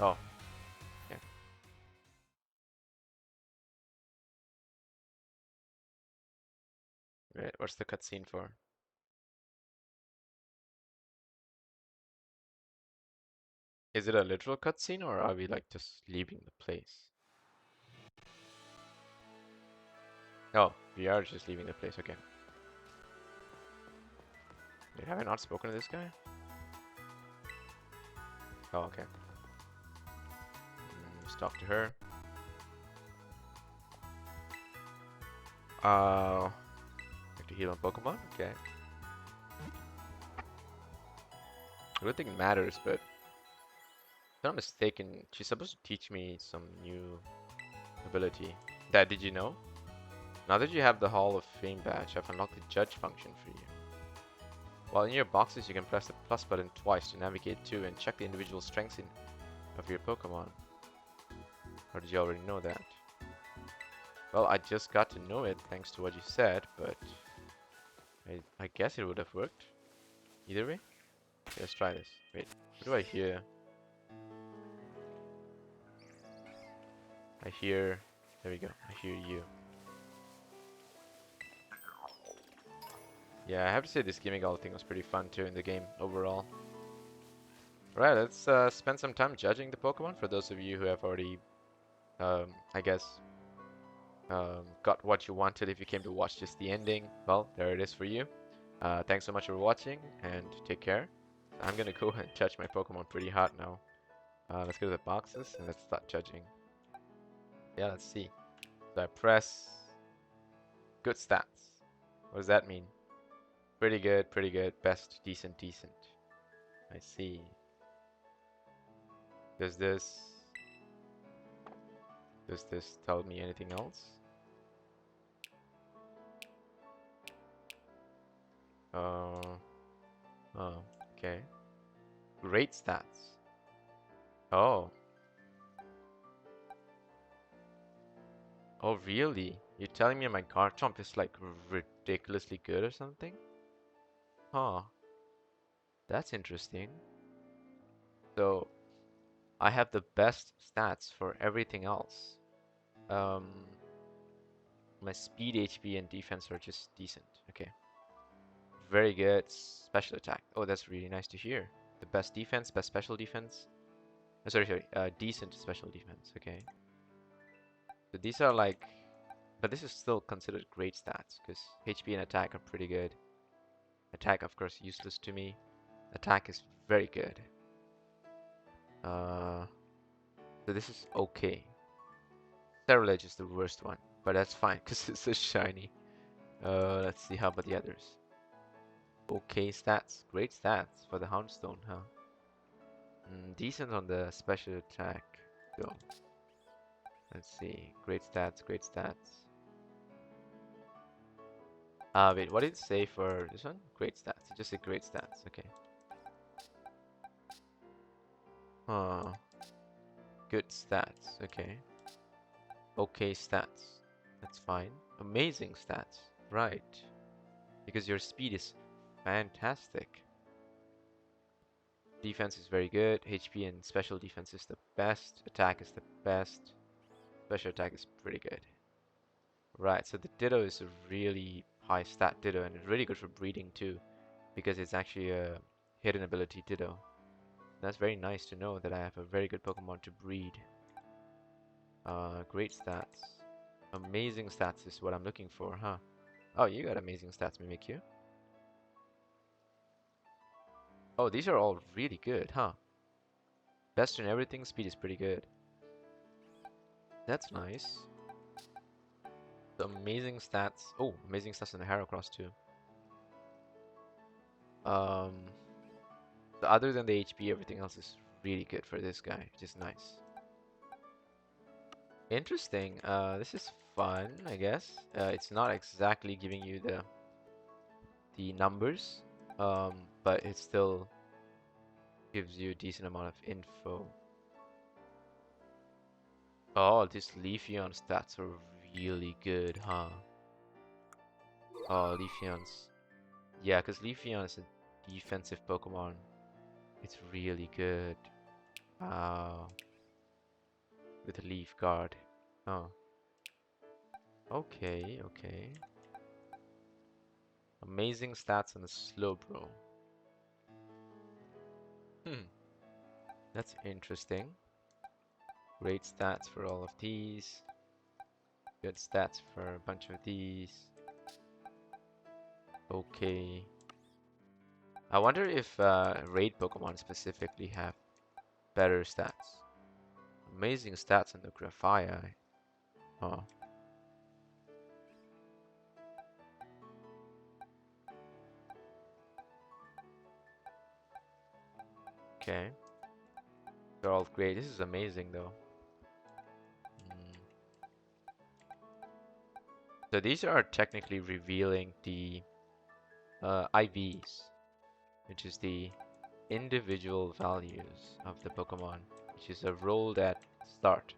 Oh. Yeah. Right, what's the cutscene for? Is it a literal cutscene or are we like just leaving the place? Oh, we are just leaving the place, okay. Wait, have I not spoken to this guy? Oh, okay. Let's talk to her. Like to heal on Pokemon? Okay. I don't think it matters, but if I'm not mistaken, she's supposed to teach me some new ability. Dad, did you know? Now that you have the Hall of Fame badge, I've unlocked the judge function for you. While in your boxes, you can press the plus button twice to navigate to and check the individual strengths of your Pokemon. Or did you already know that? Well, I just got to know it thanks to what you said, but I guess it would have worked. Either way. Okay, let's try this. Wait, what do I hear? I hear... There we go. I hear you. Yeah, I have to say this Gimmighoul thing was pretty fun too in the game overall. Alright, let's spend some time judging the Pokemon for those of you who have already, I guess, got what you wanted if you came to watch just the ending. Well, there it is for you. Thanks so much for watching and take care. I'm gonna go and judge my Pokemon pretty hard now. Let's go to the boxes and let's start judging. Yeah, let's see. So I press good stats. What does that mean? Pretty good, best, decent, decent. I see. Does this tell me anything else? Oh, okay. Great stats. Oh. Oh, really? You're telling me my Garchomp is like ridiculously good or something? Huh. That's interesting. So, I have the best stats for everything else. My speed, HP, and defense are just decent. Okay. Very good special attack. Oh, that's really nice to hear. The best defense, best special defense. Sorry. Decent special defense. Okay. So these are like, but this is still considered great stats because HP and attack are pretty good. Attack, of course, useless to me. Attack is very good. So this is okay. Cerulege is the worst one, but that's fine because it's so shiny. Let's see how about the others. Okay stats, great stats for the Houndstone, huh? Decent on the special attack, though. Let's see, great stats, great stats. Wait, what did it say for this one? Great stats. It just said great stats. Okay. Huh. Good stats. Okay. Okay stats. That's fine. Amazing stats. Right. Because your speed is fantastic. Defense is very good. HP and special defense is the best. Attack is the best. Special attack is pretty good. Right, so the Ditto is a really high stat Ditto and it's really good for breeding too. Because it's actually a hidden ability Ditto. That's very nice to know that I have a very good Pokemon to breed. Great stats. Amazing stats is what I'm looking for, huh? Oh, you got amazing stats, Mimikyu. Oh, these are all really good, huh? Best in everything, speed is pretty good. That's nice. The amazing stats. Oh, amazing stats in the Heracross too. Other than the HP, everything else is really good for this guy, which is nice. Interesting. This is fun, I guess. It's not exactly giving you the numbers, but it still gives you a decent amount of info. Oh, these Leafeon stats are really good, huh? Oh, Leafeon's... Yeah, because Leafeon is a defensive Pokemon. It's really good. Wow. With a Leaf Guard. Oh. Okay, okay. Amazing stats on the Slowbro. That's interesting. Great stats for all of these. Good stats for a bunch of these. Okay. I wonder if raid Pokemon specifically have better stats. Amazing stats on the Graphia. Oh. Okay. They're all great. This is amazing though. Mm. So these are technically revealing the IVs, which is the individual values of the Pokemon, which is a rolled at start.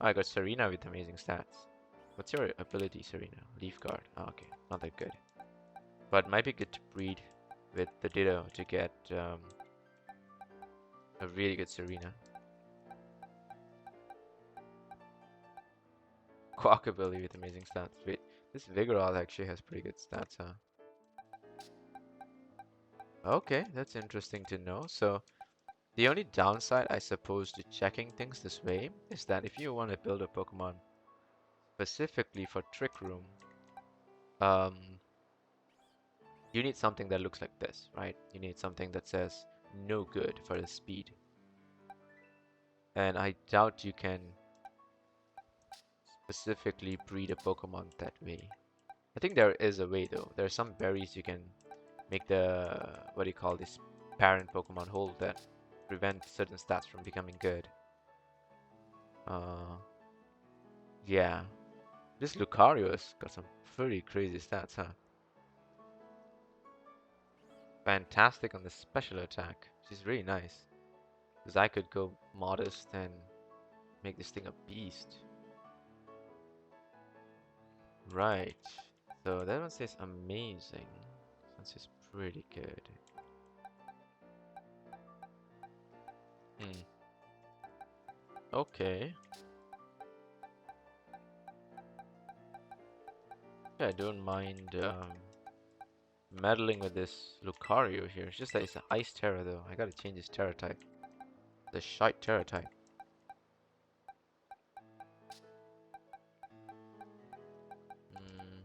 Oh, I got Serena with amazing stats. What's your ability, Serena? Leaf Guard. Oh, okay, not that good. But might be good to breed with the Ditto to get a really good Serena. Quack ability with amazing stats. Wait, this Vigoroth actually has pretty good stats, huh? Okay, that's interesting to know. So the only downside, I suppose, to checking things this way is that if you want to build a Pokemon specifically for Trick Room, um, you need something that looks like this, right? You need something that says no good for the speed. And I doubt you can specifically breed a Pokemon that way. I think there is a way though. There are some berries you can make the, what do you call this, parent Pokemon hold that prevent certain stats from becoming good. Uh, yeah. This Lucario has got some pretty crazy stats, huh? Fantastic on the special attack, which is really nice. Because I could go modest and make this thing a beast. Right. So that one says amazing. That says pretty good. Hmm. Okay. Yeah, I don't mind meddling with this Lucario here. It's just that it's an Ice Tera though. I gotta change his Tera type. The shite Tera type. Mm.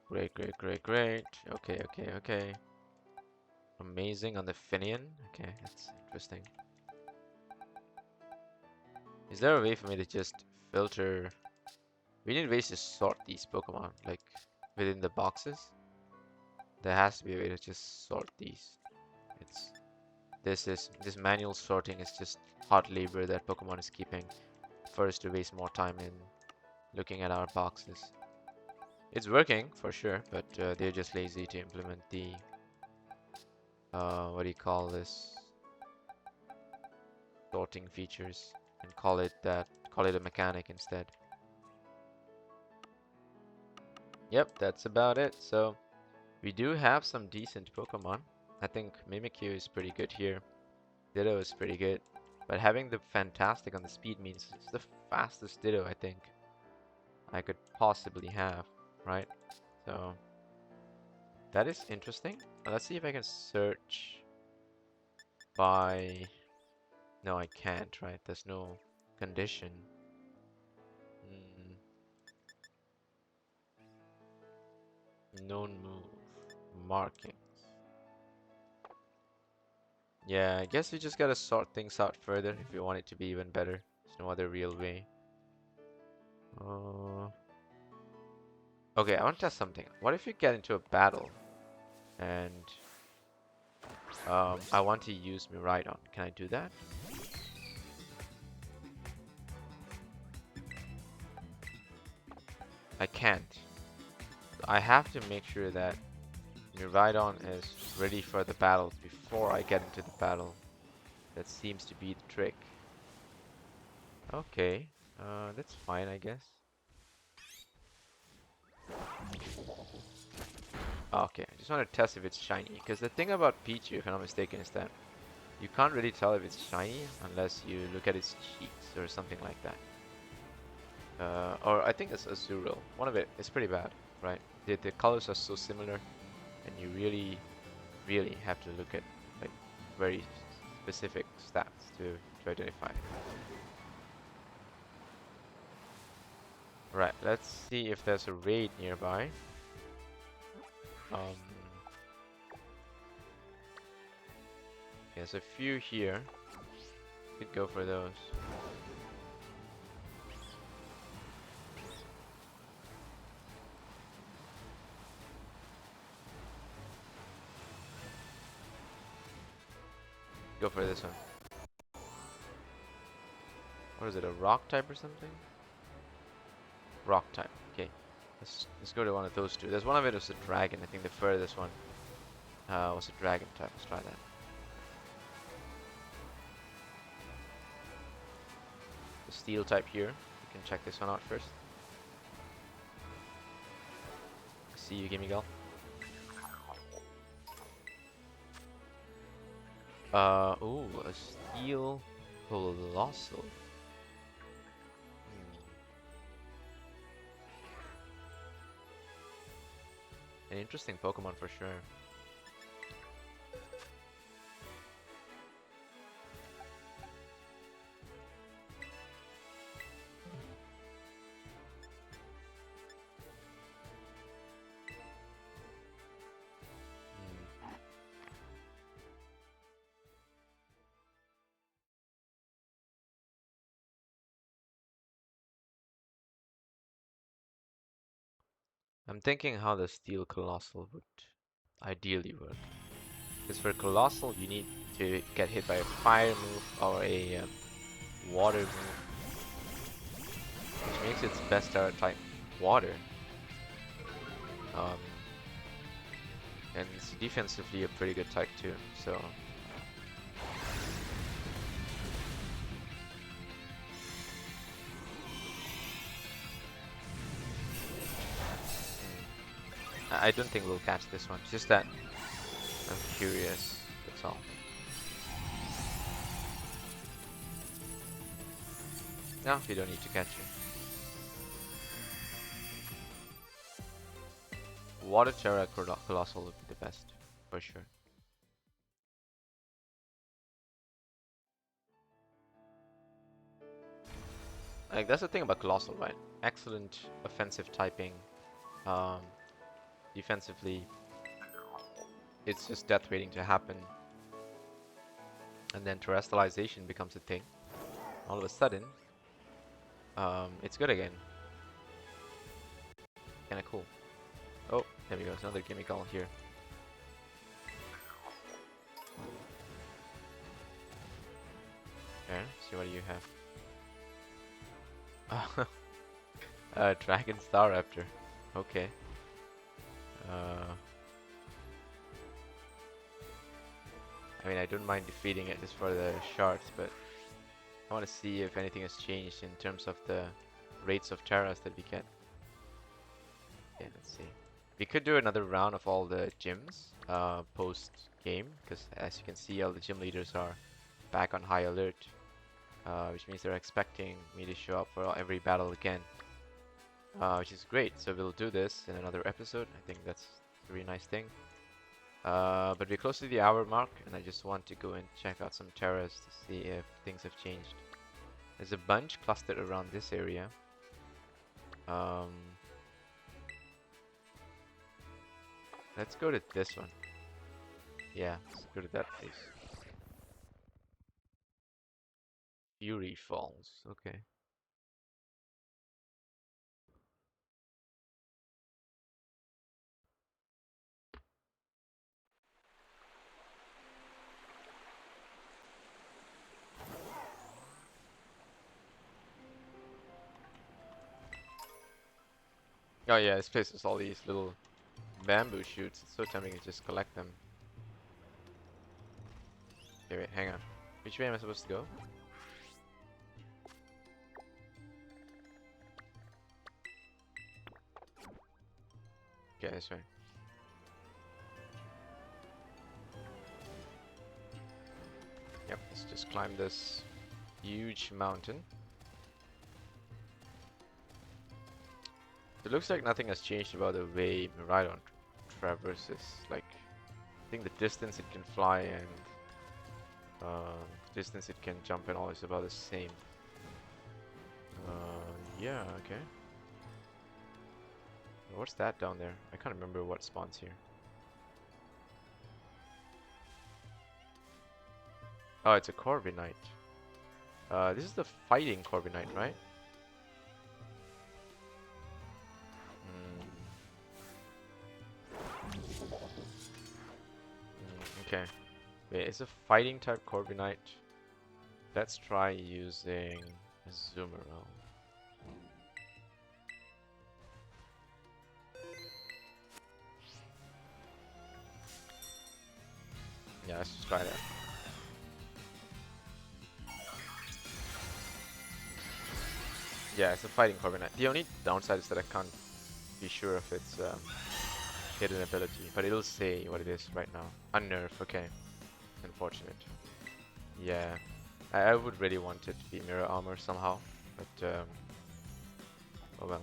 Great, great, great, great. Okay, okay, okay. Amazing on the Finian. Okay, that's interesting. Is there a way for me to just filter? We need ways to sort these Pokemon, like within the boxes. There has to be a way to just sort these. It's this manual sorting is just hard labor that Pokemon is keeping for us to waste more time in looking at our boxes. It's working for sure, but they're just lazy to implement the what do you call this, sorting features, and call it a mechanic instead. Yep, that's about it. So we do have some decent Pokemon. I think Mimikyu is pretty good here. Ditto is pretty good. But having the Fantastic on the speed means it's the fastest Ditto I think I could possibly have, right? So that is interesting. Let's see if I can search by... No, I can't, right? There's no condition. Mm, known move. Marking. Yeah, I guess we just gotta sort things out further if we want it to be even better. There's no other real way. Okay, I want to test something. What if you get into a battle and I want to use Miraidon? Can I do that? I can't. I have to make sure that Miraidon is ready for the battle before I get into the battle. That seems to be the trick. Okay, that's fine, I guess. Okay, I just want to test if it's shiny. Because the thing about Pichu, if I'm not mistaken, is that you can't really tell if it's shiny unless you look at its cheeks or something like that. Or I think it's Azurill. One of it. It's pretty bad, right? The colors are so similar, and you really, really have to look at like very specific stats to identify it. Right, let's see if there's a raid nearby. Um, there's a few here. Could go for those. Go for this one. What is it, a rock type or something? Rock type, okay. Let's go to one of those two. There's one of it was a dragon. I think the furthest one was a dragon type. Let's try that. The steel type here. You can check this one out first. See you, Gimme Gal. Ooh, a steel colossal. An interesting Pokemon for sure. I'm thinking how the steel colossal would ideally work. Because for colossal, you need to get hit by a fire move or a water move, which makes its best Tera type water. And it's defensively a pretty good type too, so. I don't think we'll catch this one, it's just that I'm curious, that's all. No, you don't need to catch it. Water Tera Colossal would be the best, for sure. Like, that's the thing about Colossal, right? Excellent offensive typing. Defensively, it's just death waiting to happen. And then terrestrialization becomes a thing. All of a sudden, it's good again. Kinda cool. Oh, there we go. There's another Gimme Call here. Okay, see what you have. Dragon Star Raptor. Okay. I mean, I don't mind defeating it just for the shards, but I want to see if anything has changed in terms of the rates of Teras that we get. Yeah, let's see. We could do another round of all the gyms post-game, because as you can see, all the gym leaders are back on high alert, which means they're expecting me to show up for every battle again, which is great. So we'll do this in another episode. I think that's a really nice thing. But we're close to the hour mark, and I just want to go and check out some Teras to see if things have changed. There's a bunch clustered around this area. Let's go to this one. Yeah, let's go to that place. Fury Falls, okay. Oh yeah, this place has all these little bamboo shoots. It's so tempting to just collect them. Okay, wait, hang on. Which way am I supposed to go? Okay, this way. Yep, let's just climb this huge mountain. It looks like nothing has changed about the way Miraidon traverses. Like, I think the distance it can fly and distance it can jump and all is about the same. Yeah, okay. What's that down there? I can't remember what spawns here. Oh, it's a Corviknight. This is the fighting Corviknight, right? Okay. Wait, it's a fighting type Corviknight. Let's try using a Zoomerl. Yeah, let's just try that. Yeah, it's a fighting Corviknight. The only downside is that I can't be sure if it's hidden ability, but it'll say what it is right now. Unnerf, okay. Unfortunate. Yeah, I would really want it to be Mirror Armor somehow, but oh well.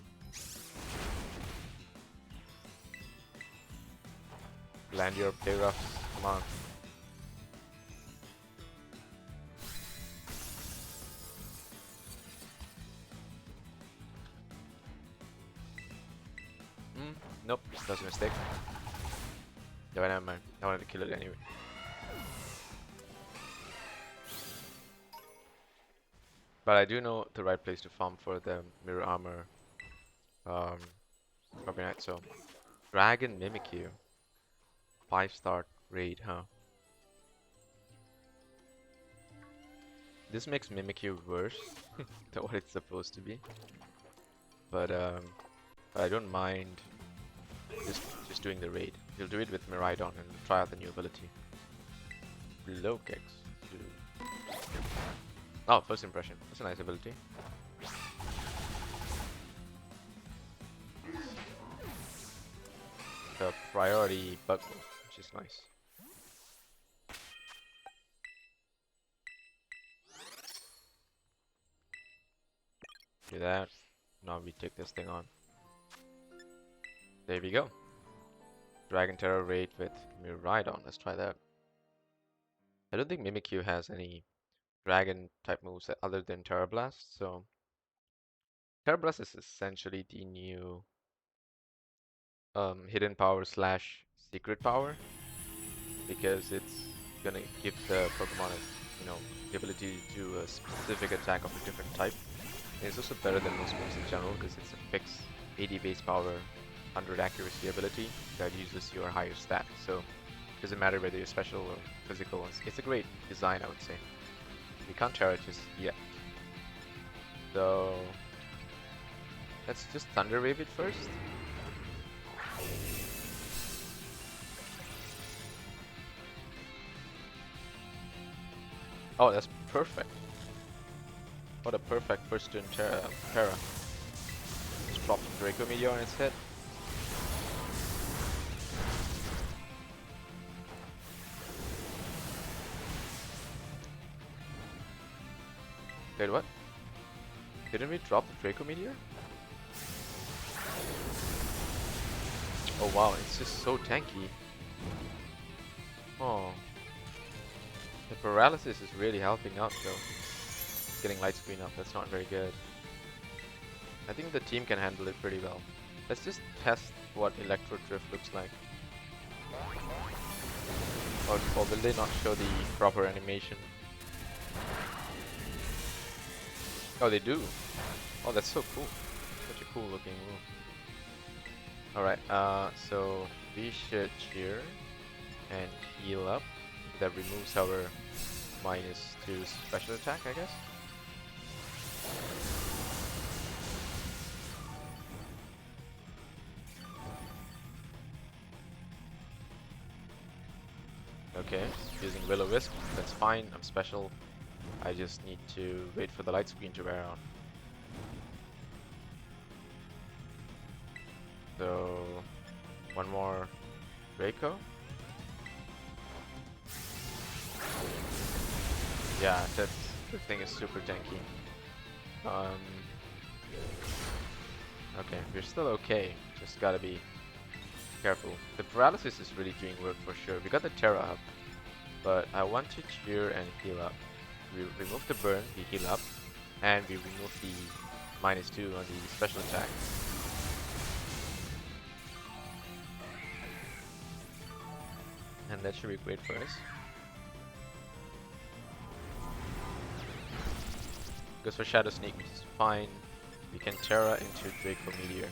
Land your play roughs, come on. Nope, that was a mistake. Yeah, but never mind. I wanted to kill it anyway. But I do know the right place to farm for the Mirror Armor Corviknight, so Dragon Mimikyu. 5-star raid, huh? This makes Mimikyu worse than what it's supposed to be. But I don't mind just doing the raid. You'll do it with Miraidon and try out the new ability. Low kicks. Oh, first impression. That's a nice ability. The priority bug move, which is nice. Do that. Now we take this thing on. There we go. Dragon Tera raid with Miraidon. Let's try that. I don't think Mimikyu has any dragon type moves other than Tera Blast, so Tera Blast is essentially the new hidden power slash secret power, because it's gonna give the Pokemon the ability to do a specific attack of a different type. And it's also better than most moves in general because it's a fixed 80 base power, 100 accuracy ability that uses your higher stat. So it doesn't matter whether you're special or physical. It's a great design, I would say. We can't Tera it just yet. So let's just Thunder Wave it first. Oh, that's perfect. What a perfect first turn Tera. Just drop the Draco Meteor on its head. Wait, what? Didn't we drop the Draco Meteor? Oh wow, it's just so tanky. Oh. The paralysis is really helping out though. It's getting light screen up, that's not very good. I think the team can handle it pretty well. Let's just test what Electro Drift looks like. Or will they not show the proper animation? Oh, they do. Oh, that's so cool. Such a cool looking move. Alright, so we should cheer and heal up. That removes our -2 special attack, I guess. Okay, using Will-O-Wisp, that's fine, I'm special. I just need to wait for the light screen to wear out. So, one more Draco. Yeah, the thing is super tanky. Okay, we're still okay. Just gotta be careful. The paralysis is really doing work for sure. We got the Tera up, but I want to cheer and heal up. We remove the burn, we heal up, and we remove the -2 on the special attack. And that should be great for us. Goes for Shadow Sneak, which is fine. We can Tera into Draco Meteor.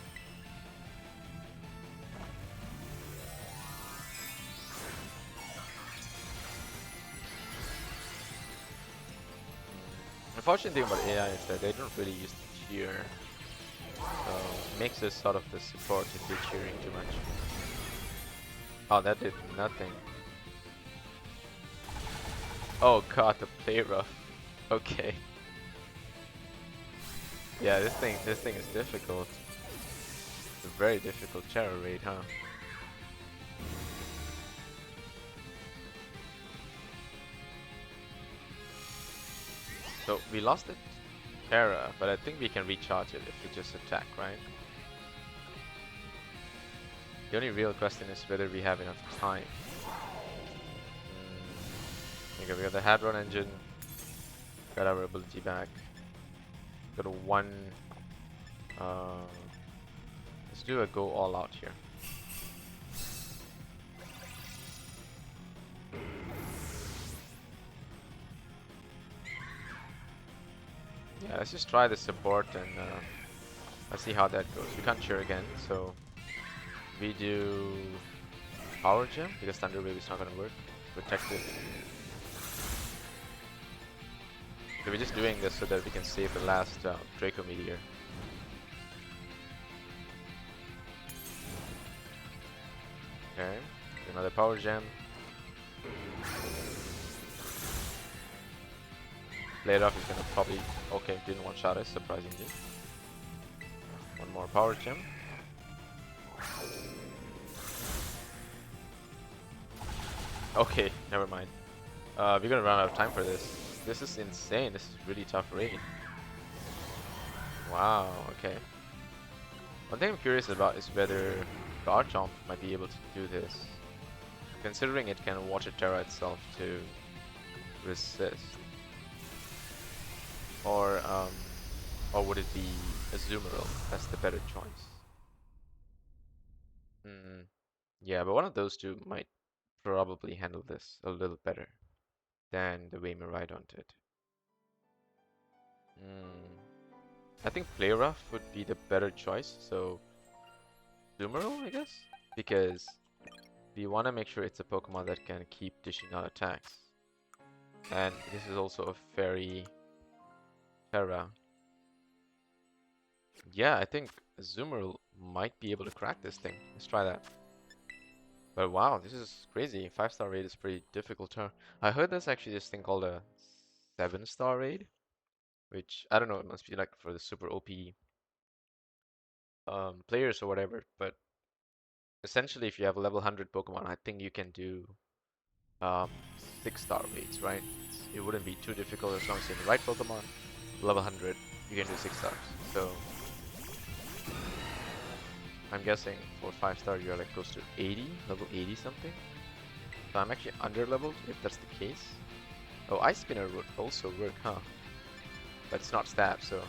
unfortunate thing about AI is that they don't really use the cheer. It makes us sort of the support if they're cheering too much. Oh, that did nothing. Oh god, the play rough. Okay. Yeah, this thing is difficult. It's a very difficult Tera raid, huh? So we lost it Tera, but I think we can recharge it if we just attack, right? The only real question is whether we have enough time. Okay, we got the Hadron engine, got our ability back, got a one. Let's do a go all out here. Yeah, let's just try the support and let's see how that goes. We can't cheer again, so we do Power Gem because Thunder Wave is not gonna work. Protected. So we're just doing this so that we can save the last Draco Meteor. Okay, another Power Gem. Play it off is gonna probably... Okay, didn't one-shot us, surprisingly. One more Power Gem. Okay, never mind. We're gonna run out of time for this. This is insane. This is really tough raid. Wow, okay. One thing I'm curious about is whether Garchomp might be able to do this. Considering it can water Tera itself to resist. Or would it be Azumarill? That's the better choice. Yeah, but one of those two might probably handle this a little better than the way Miraidon did. I think Play Rough would be the better choice, so Azumarill, I guess? Because we want to make sure it's a Pokemon that can keep dishing out attacks. And this is also a fairy Tera. Yeah, I think Azumarill might be able to crack this thing. Let's try that. But wow, this is crazy. 5-star raid is pretty difficult. I heard there's actually this thing called a 7-star raid, which I don't know. It must be like for the super OP players or whatever. But essentially, if you have a level 100 Pokemon, I think you can do 6-star raids, right? It wouldn't be too difficult as long as you have the right Pokemon. Level 100, you can do 6 stars. So I'm guessing for 5-star you're like close to 80, level 80 something. So I'm actually under leveled if that's the case. Oh, Ice Spinner would also work, huh? But it's not stab, so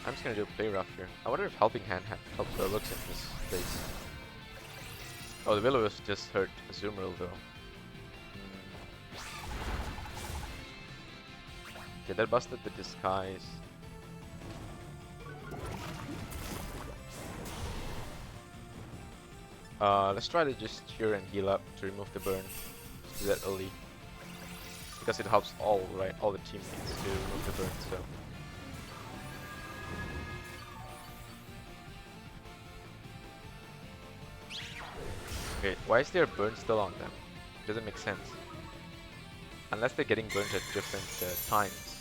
I'm just gonna do Play Rough here. I wonder if Helping Hand looks in this place. Oh, the Will-O-Wisp just hurt Azumarill though. Okay, that busted the Disguise. Let's try to just cheer and heal up to remove the burn. Let's do that early. Because it helps all the teammates to remove the burn, so. Okay, why is there a burn still on them? Doesn't make sense. Unless they're getting burnt at different times.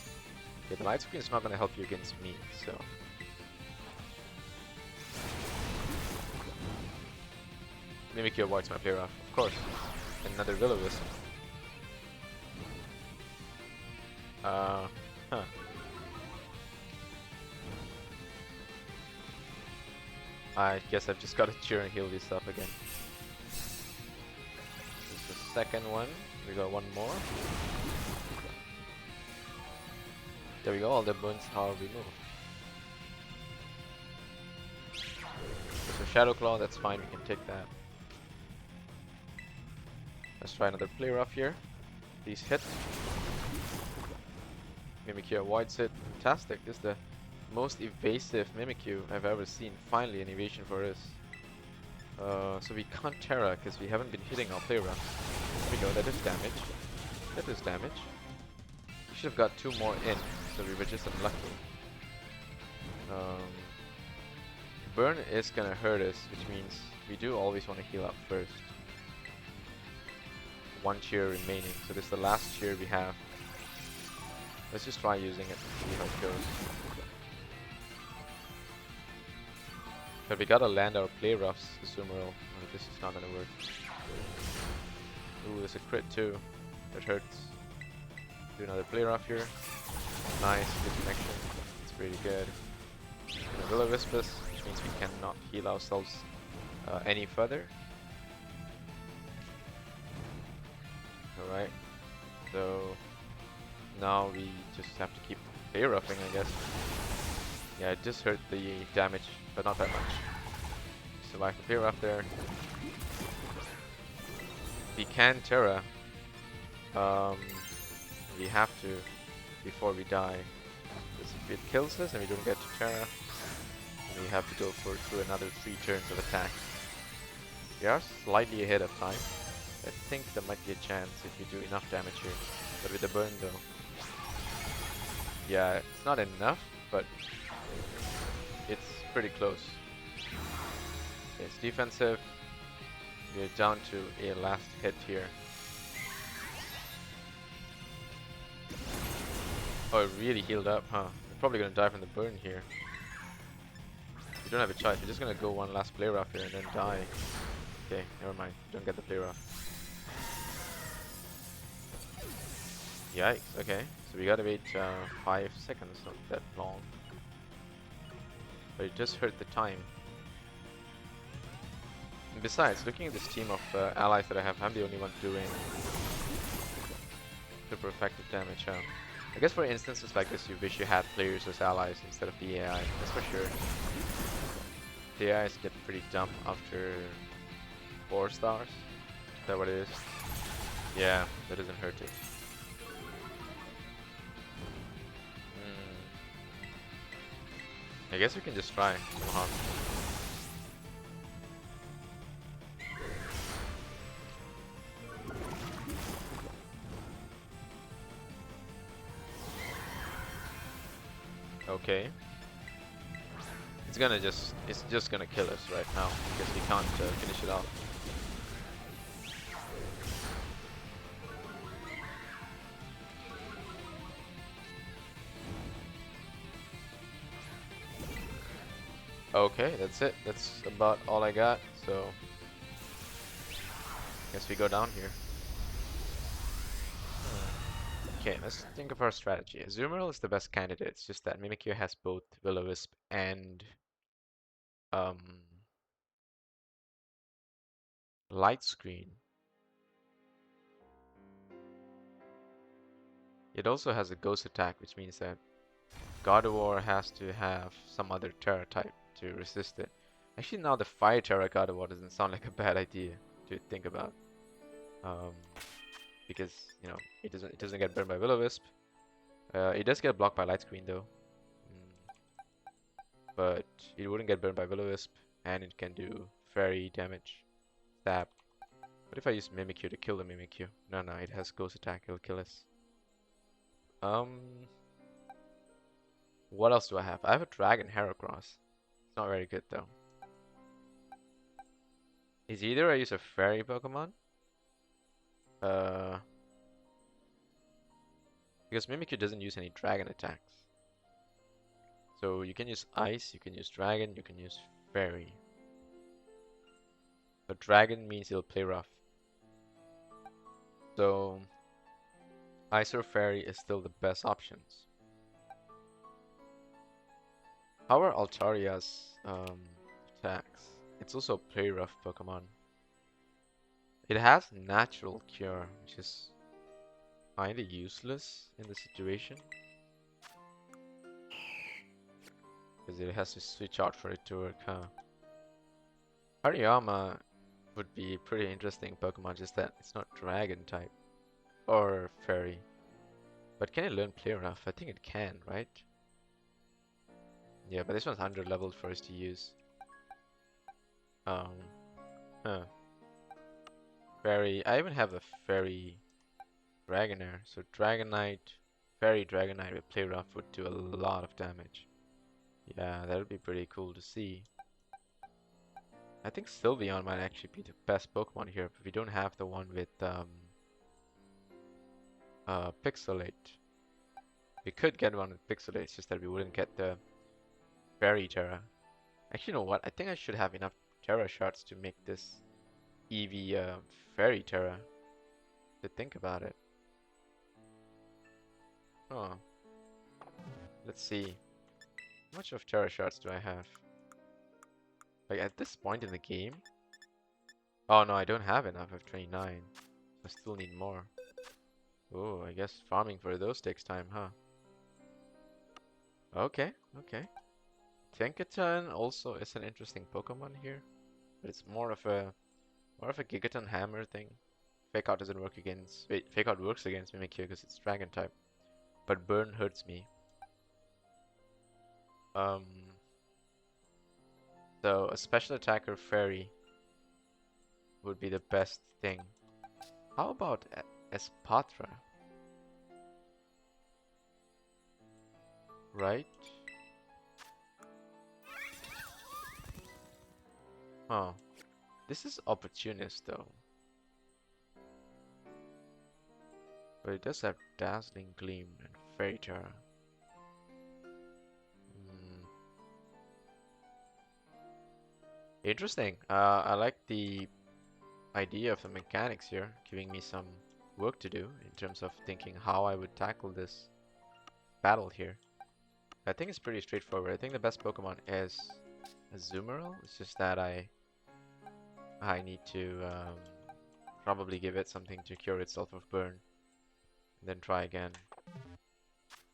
Okay, the light screen is not going to help you against me, so. Mimikyu avoids my Play Rough, of course. Another Will-O-Wisp. Huh. I guess I've just got to cheer and heal this up again. This is the second one. We got one more. There we go, all the burns are removed. So Shadow Claw, that's fine, we can take that. Let's try another Play Rough here. Please hit. Mimikyu avoids it. Fantastic, this is the most evasive Mimikyu I've ever seen. Finally an evasion for us. So we can't Tera because we haven't been hitting our Play Rough. There we go, that is damage. That is damage. We should have got 2 more in. so we were just unlucky. Burn is gonna hurt us, which means we do always want to heal up first. One cheer remaining, so this is the last cheer we have. Let's just try using it and see how it goes. But we gotta land our play roughs, Azumarill, or this is not gonna work. Ooh, there's a crit too. That hurts. Do another play rough here. Nice, good connection. It's pretty good. Gonna Will-O-Wisp us, which means we cannot heal ourselves any further. Alright, so now we just have to keep play roughing, I guess. Yeah, it just hurt the damage, but not that much. Survive the play rough there. We can Tera. We have to before we die. Because if it kills us and we don't get to Tera, we have to go through another 3 turns of attack. We are slightly ahead of time. I think there might be a chance if we do enough damage here. But with the burn though. Yeah, it's not enough, but it's pretty close. It's defensive. We're down to a last hit here. Oh, it really healed up, huh? We're probably gonna die from the burn here. We don't have a choice. We're just gonna go one last play rough here and then die. Okay, never mind. We don't get the play rough. Yikes, okay. So we gotta wait 5 seconds, not that long. But it just hurt the time. And besides, looking at this team of allies that I have, I'm the only one doing super effective damage. I guess for instances like this, you wish you had players as allies instead of the AI, that's for sure. The AIs get pretty dumb after 4 stars. Is that what it is? Yeah, that doesn't hurt it. I guess we can just try. Okay. It's just gonna kill us right now because we can't finish it off. Okay, that's it. That's about all I got. So, guess we go down here. Okay, let's think of our strategy. Azumarill is the best candidate. It's just that Mimikyu has both Will-O-Wisp and Light Screen. It also has a Ghost attack, which means that Gardevoir has to have some other Tera type to resist it. Actually, now the Fire Tera Gardevoir doesn't sound like a bad idea to think about, because you know it doesn't get burned by Will-O-Wisp. It does get blocked by Light Screen though, but it wouldn't get burned by Will-O-Wisp, and it can do fairy damage. Stab. What if I use Mimikyu to kill the Mimikyu? No, it has Ghost attack. It'll kill us. What else do I have? I have a Dragon Heracross. It's not very good though. Is either I use a fairy Pokemon? Because Mimikyu doesn't use any dragon attacks. So you can use ice, you can use dragon, you can use fairy. But dragon means it'll play rough. So ice or fairy is still the best options. How are Altaria's attacks? It's also a play rough Pokemon. It has natural cure, which is kinda useless in the situation. Because it has to switch out for it to work, huh? Hariyama would be a pretty interesting Pokemon, just that it's not dragon type. Or fairy. But can it learn play rough? I think it can, right? Yeah, but this one's 100 leveled for us to use. Fairy. I even have a fairy Dragonair. So Dragonite Fairy Dragonite with Play Rough would do a lot of damage. Yeah, that would be pretty cool to see. I think Sylveon might actually be the best Pokemon here, but we don't have the one with Pixelate. We could get one with Pixelate, it's just that we wouldn't get the Fairy Tera. Actually, you know what? I think I should have enough Tera shards to make this Eevee Fairy Tera. To think about it. Oh, let's see. How much of Tera shards do I have? Like at this point in the game? Oh no, I don't have enough. I have 29. I still need more. Oh, I guess farming for those takes time, huh? Okay, okay. Tinkaton also is an interesting Pokemon here, but it's more of a Gigaton Hammer thing. Fake Out doesn't work against. Wait, Fake Out works against Mimikyu because it's Dragon type, but Burn hurts me. So a special attacker Fairy would be the best thing. How about Espatra? Right? Huh. This is opportunist though. But it does have Dazzling Gleam and Fairy Tera. Interesting. I like the idea of the mechanics here, giving me some work to do in terms of thinking how I would tackle this battle here. I think it's pretty straightforward. I think the best Pokemon is Azumarill. It's just that I need to probably give it something to cure itself of burn, and then try again.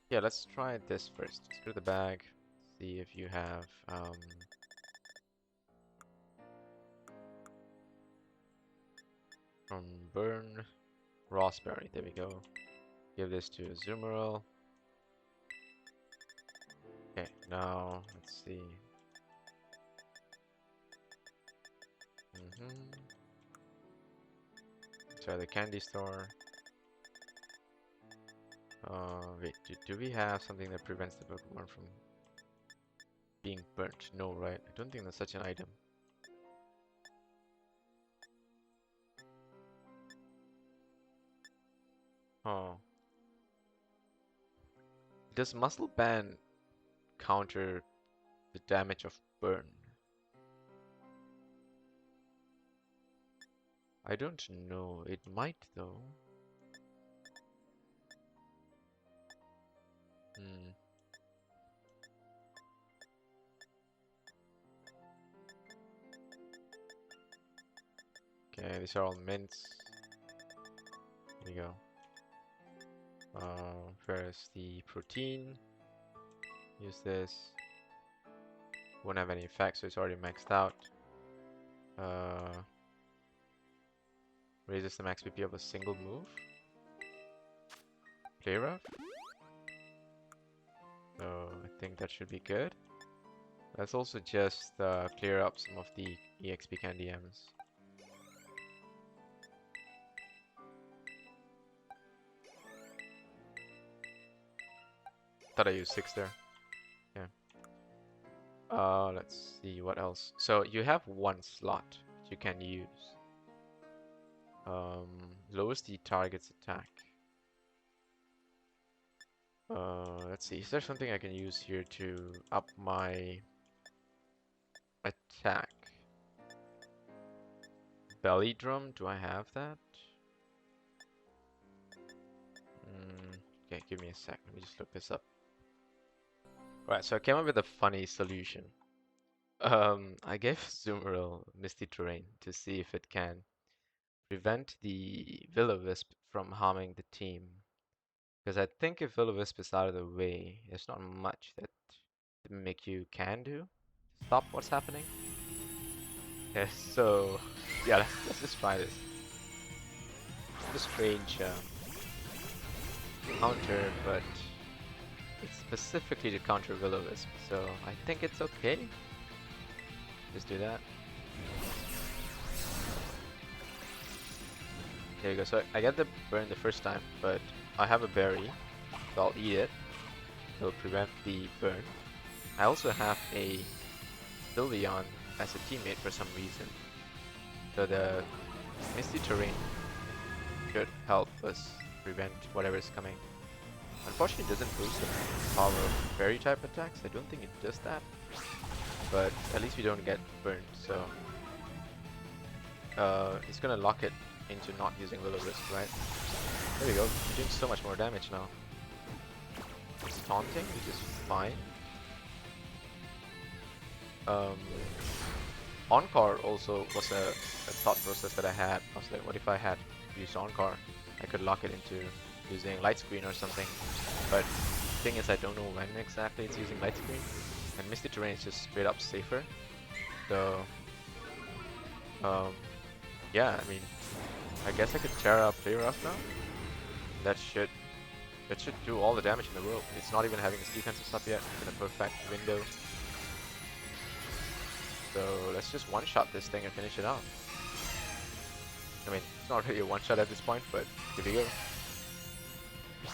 Yeah, let's try this first. Let's go to the bag, see if you have from burn Raspberry. There we go. Give this to Azumarill. Okay, now let's see. Try the candy store. Wait, do we have something that prevents the Pokemon from being burnt? No, right? I don't think there's such an item. Oh. Does Muscle Band counter the damage of burn? I don't know. It might though. Okay, these are all mints. There you go. Where's the protein? Use this. Won't have any effect, so it's already maxed out. Raises the max PP of a single move. Play rough. So I think that should be good. Let's also just clear up some of the EXP Candy M's. Thought I used 6 there. Yeah. Let's see what else. So you have one slot you can use. Lowers the target's attack. Let's see. Is there something I can use here to up my attack? Belly drum? Do I have that? Okay, give me a sec. Let me just look this up. Right, so I came up with a funny solution. I gave Azumarill Misty Terrain to see if it can prevent the Will-O-Wisp from harming the team. Because I think if Will-O-Wisp is out of the way, there's not much that Mimikyu can do to stop what's happening. Yeah, so yeah, let's just try this. It's a strange counter, but it's specifically to counter Will-O-Wisp, so I think it's okay. Just do that. There you go. So I get the burn the first time, but I have a berry, so I'll eat it. It'll prevent the burn. I also have a Sylveon as a teammate for some reason, so the Misty Terrain should help us prevent whatever is coming. Unfortunately, it doesn't boost the power of fairy type attacks. I don't think it does that, but at least we don't get burned. So it's gonna lock it into not using Will-O-Wisp, right? There we go. We're doing so much more damage now. It's taunting, which is fine. Encore also was a thought process that I had. I was like, what if I had used Encore? I could lock it into using Light Screen or something. But the thing is, I don't know when exactly it's using Light Screen. And Misty Terrain is just straight up safer. So, yeah, I mean, I guess I could Tera Play Rough now. That should do all the damage in the world. It's not even having its defenses up yet. It's in a perfect window. So let's just one-shot this thing and finish it off. I mean, it's not really a one-shot at this point, but here we go.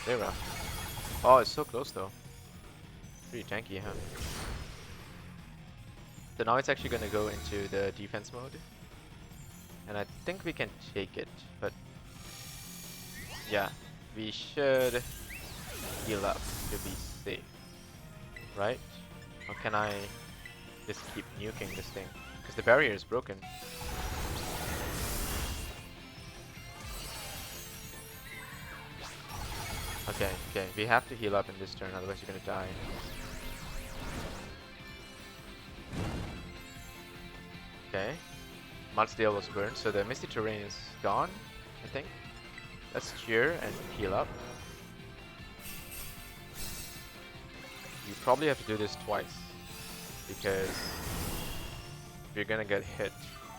Tera. Oh, it's so close though. Pretty tanky, huh? So now it's actually gonna go into the defense mode. And I think we can take it, but yeah, we should heal up to be safe, right? Or can I just keep nuking this thing? Because the barrier is broken. Okay, okay, we have to heal up in this turn, otherwise you're gonna die. Okay, Mudsdale was burned, so the Misty Terrain is gone, I think. Let's cheer and heal up. You probably have to do this twice, because you're gonna get hit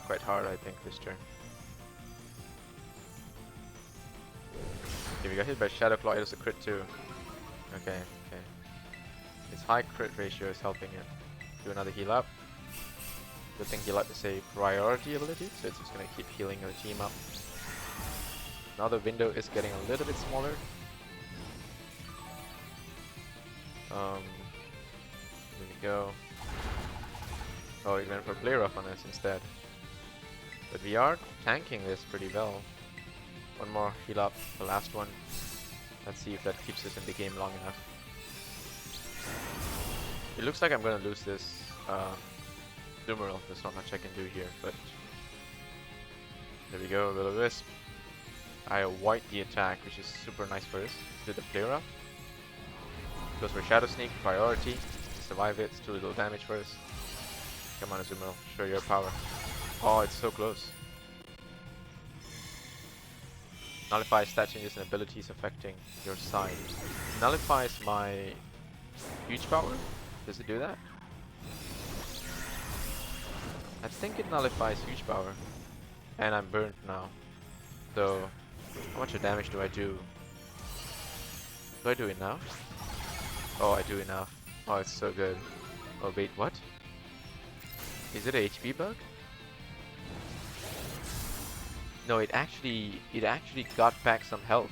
quite hard, I think, this turn. Okay, we got hit by Shadow Claw, it was a crit too. Okay, okay. Its high crit ratio is helping it. Do another heal up. Good thing heal up is a priority ability, so it's just gonna keep healing our team up. Now the window is getting a little bit smaller. Here we go. Oh, he went for Play Rough on us instead. But we are tanking this pretty well. One more heal up, the last one. Let's see if that keeps us in the game long enough. It looks like I'm gonna lose this Zoomerl. There's not much I can do here, but there we go, Will-O-Wisp. I avoid the attack, which is super nice for us. Do the Play Rough. Goes for Shadow Sneak, priority. To survive it, it's too little damage for us. Come on, Azumarill, show your power. Oh, it's so close. Nullifies stat changes and abilities affecting your side. Nullifies my huge power? Does it do that? I think it nullifies huge power. And I'm burnt now. So, how much damage do I do? Do I do enough? Oh, I do enough. Oh, it's so good. Oh, wait, what? Is it a HP bug? No, it actually got back some health.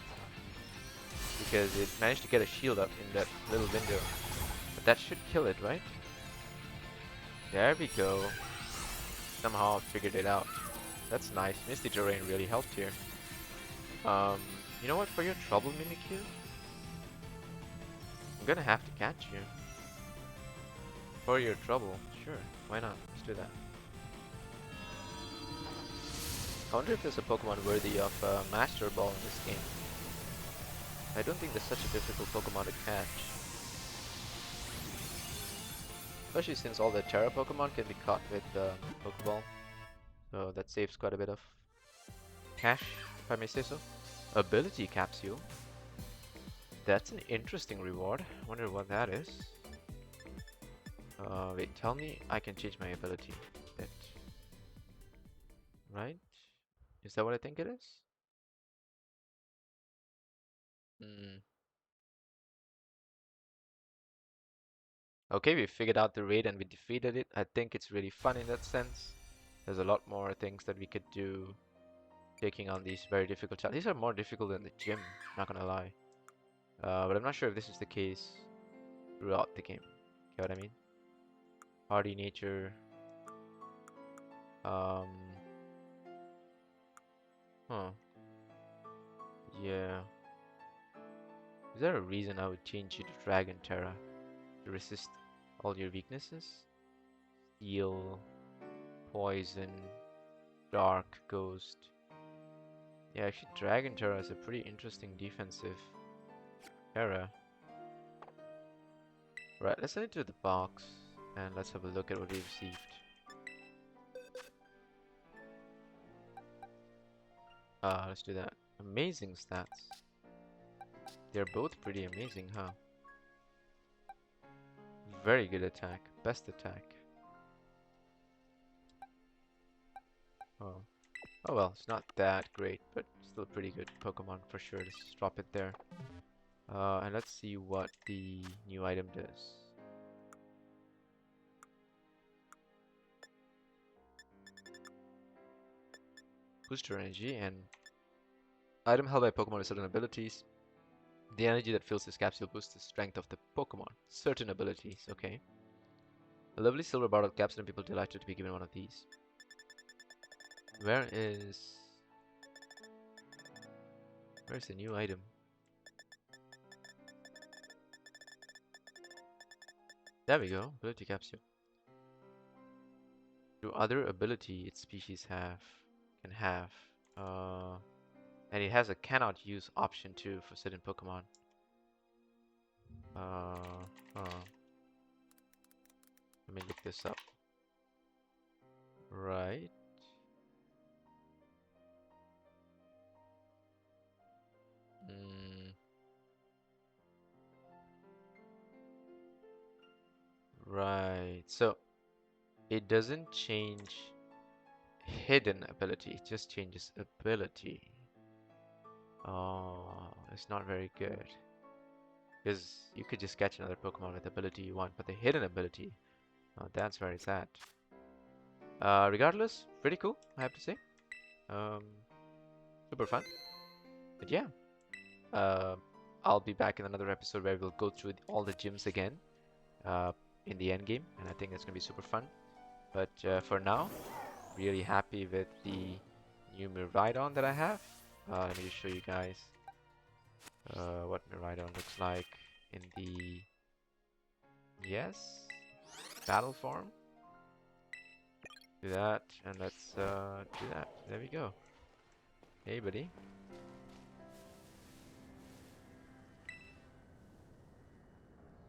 Because it managed to get a shield up in that little window. But that should kill it, right? There we go. Somehow I figured it out. That's nice. Misty Terrain really helped here. You know what? For your trouble, Mimikyu, I'm gonna have to catch you. For your trouble, sure. Why not? Let's do that. I wonder if there's a Pokemon worthy of Master Ball in this game. I don't think there's such a difficult Pokemon to catch. Especially since all the Tera Pokemon can be caught with Pokeball. So that saves quite a bit of cash, if I may say so. Ability Capsule. That's an interesting reward. I wonder what that is. Wait, tell me I can change my ability. That, right? Is that what I think it is? Hmm. Okay, we figured out the raid and we defeated it. I think it's really fun in that sense. There's a lot more things that we could do taking on these very difficult challenges. These are more difficult than the gym, not gonna lie. But I'm not sure if this is the case throughout the game. Get what I mean? Hardy nature. Um, huh. Yeah. Is there a reason I would change you to Dragon Tera to resist all your weaknesses? Steel, poison, dark, ghost. Yeah, actually Dragon Tera is a pretty interesting defensive Tera. Right, let's head into the box and let's have a look at what we received. Let's do that. Amazing stats. They're both pretty amazing, huh? Very good attack. Best attack. Oh. Oh well, it's not that great, but still a pretty good Pokemon for sure. Let's just drop it there. And let's see what the new item does. Booster energy and item held by Pokemon with certain abilities. The energy that fills this capsule boosts the strength of the Pokemon. Certain abilities, okay. A lovely silver bottle capsule and people delighted to be given one of these. Where is... Where's the new item? There we go, ability capsule. Do other ability its species can have, and it has a cannot use option too for certain Pokemon. Let me look this up. Right. Mm, right. So it doesn't change hidden ability, it just changes ability. Oh, it's not very good. Because you could just catch another Pokemon with the ability you want, but the hidden ability, oh, that's where it's at. Regardless, pretty cool, I have to say. Um, Super fun. But yeah, uh, I'll be back in another episode where we'll go through all the gyms again uh, in the end game, and I think it's gonna be super fun. But for now, really happy with the new Miraidon that I have. Let me just show you guys what Miraidon looks like in the battle form. Do that, and let's do that. There we go. Hey, buddy.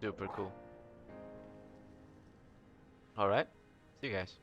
Super cool. All right. See you guys.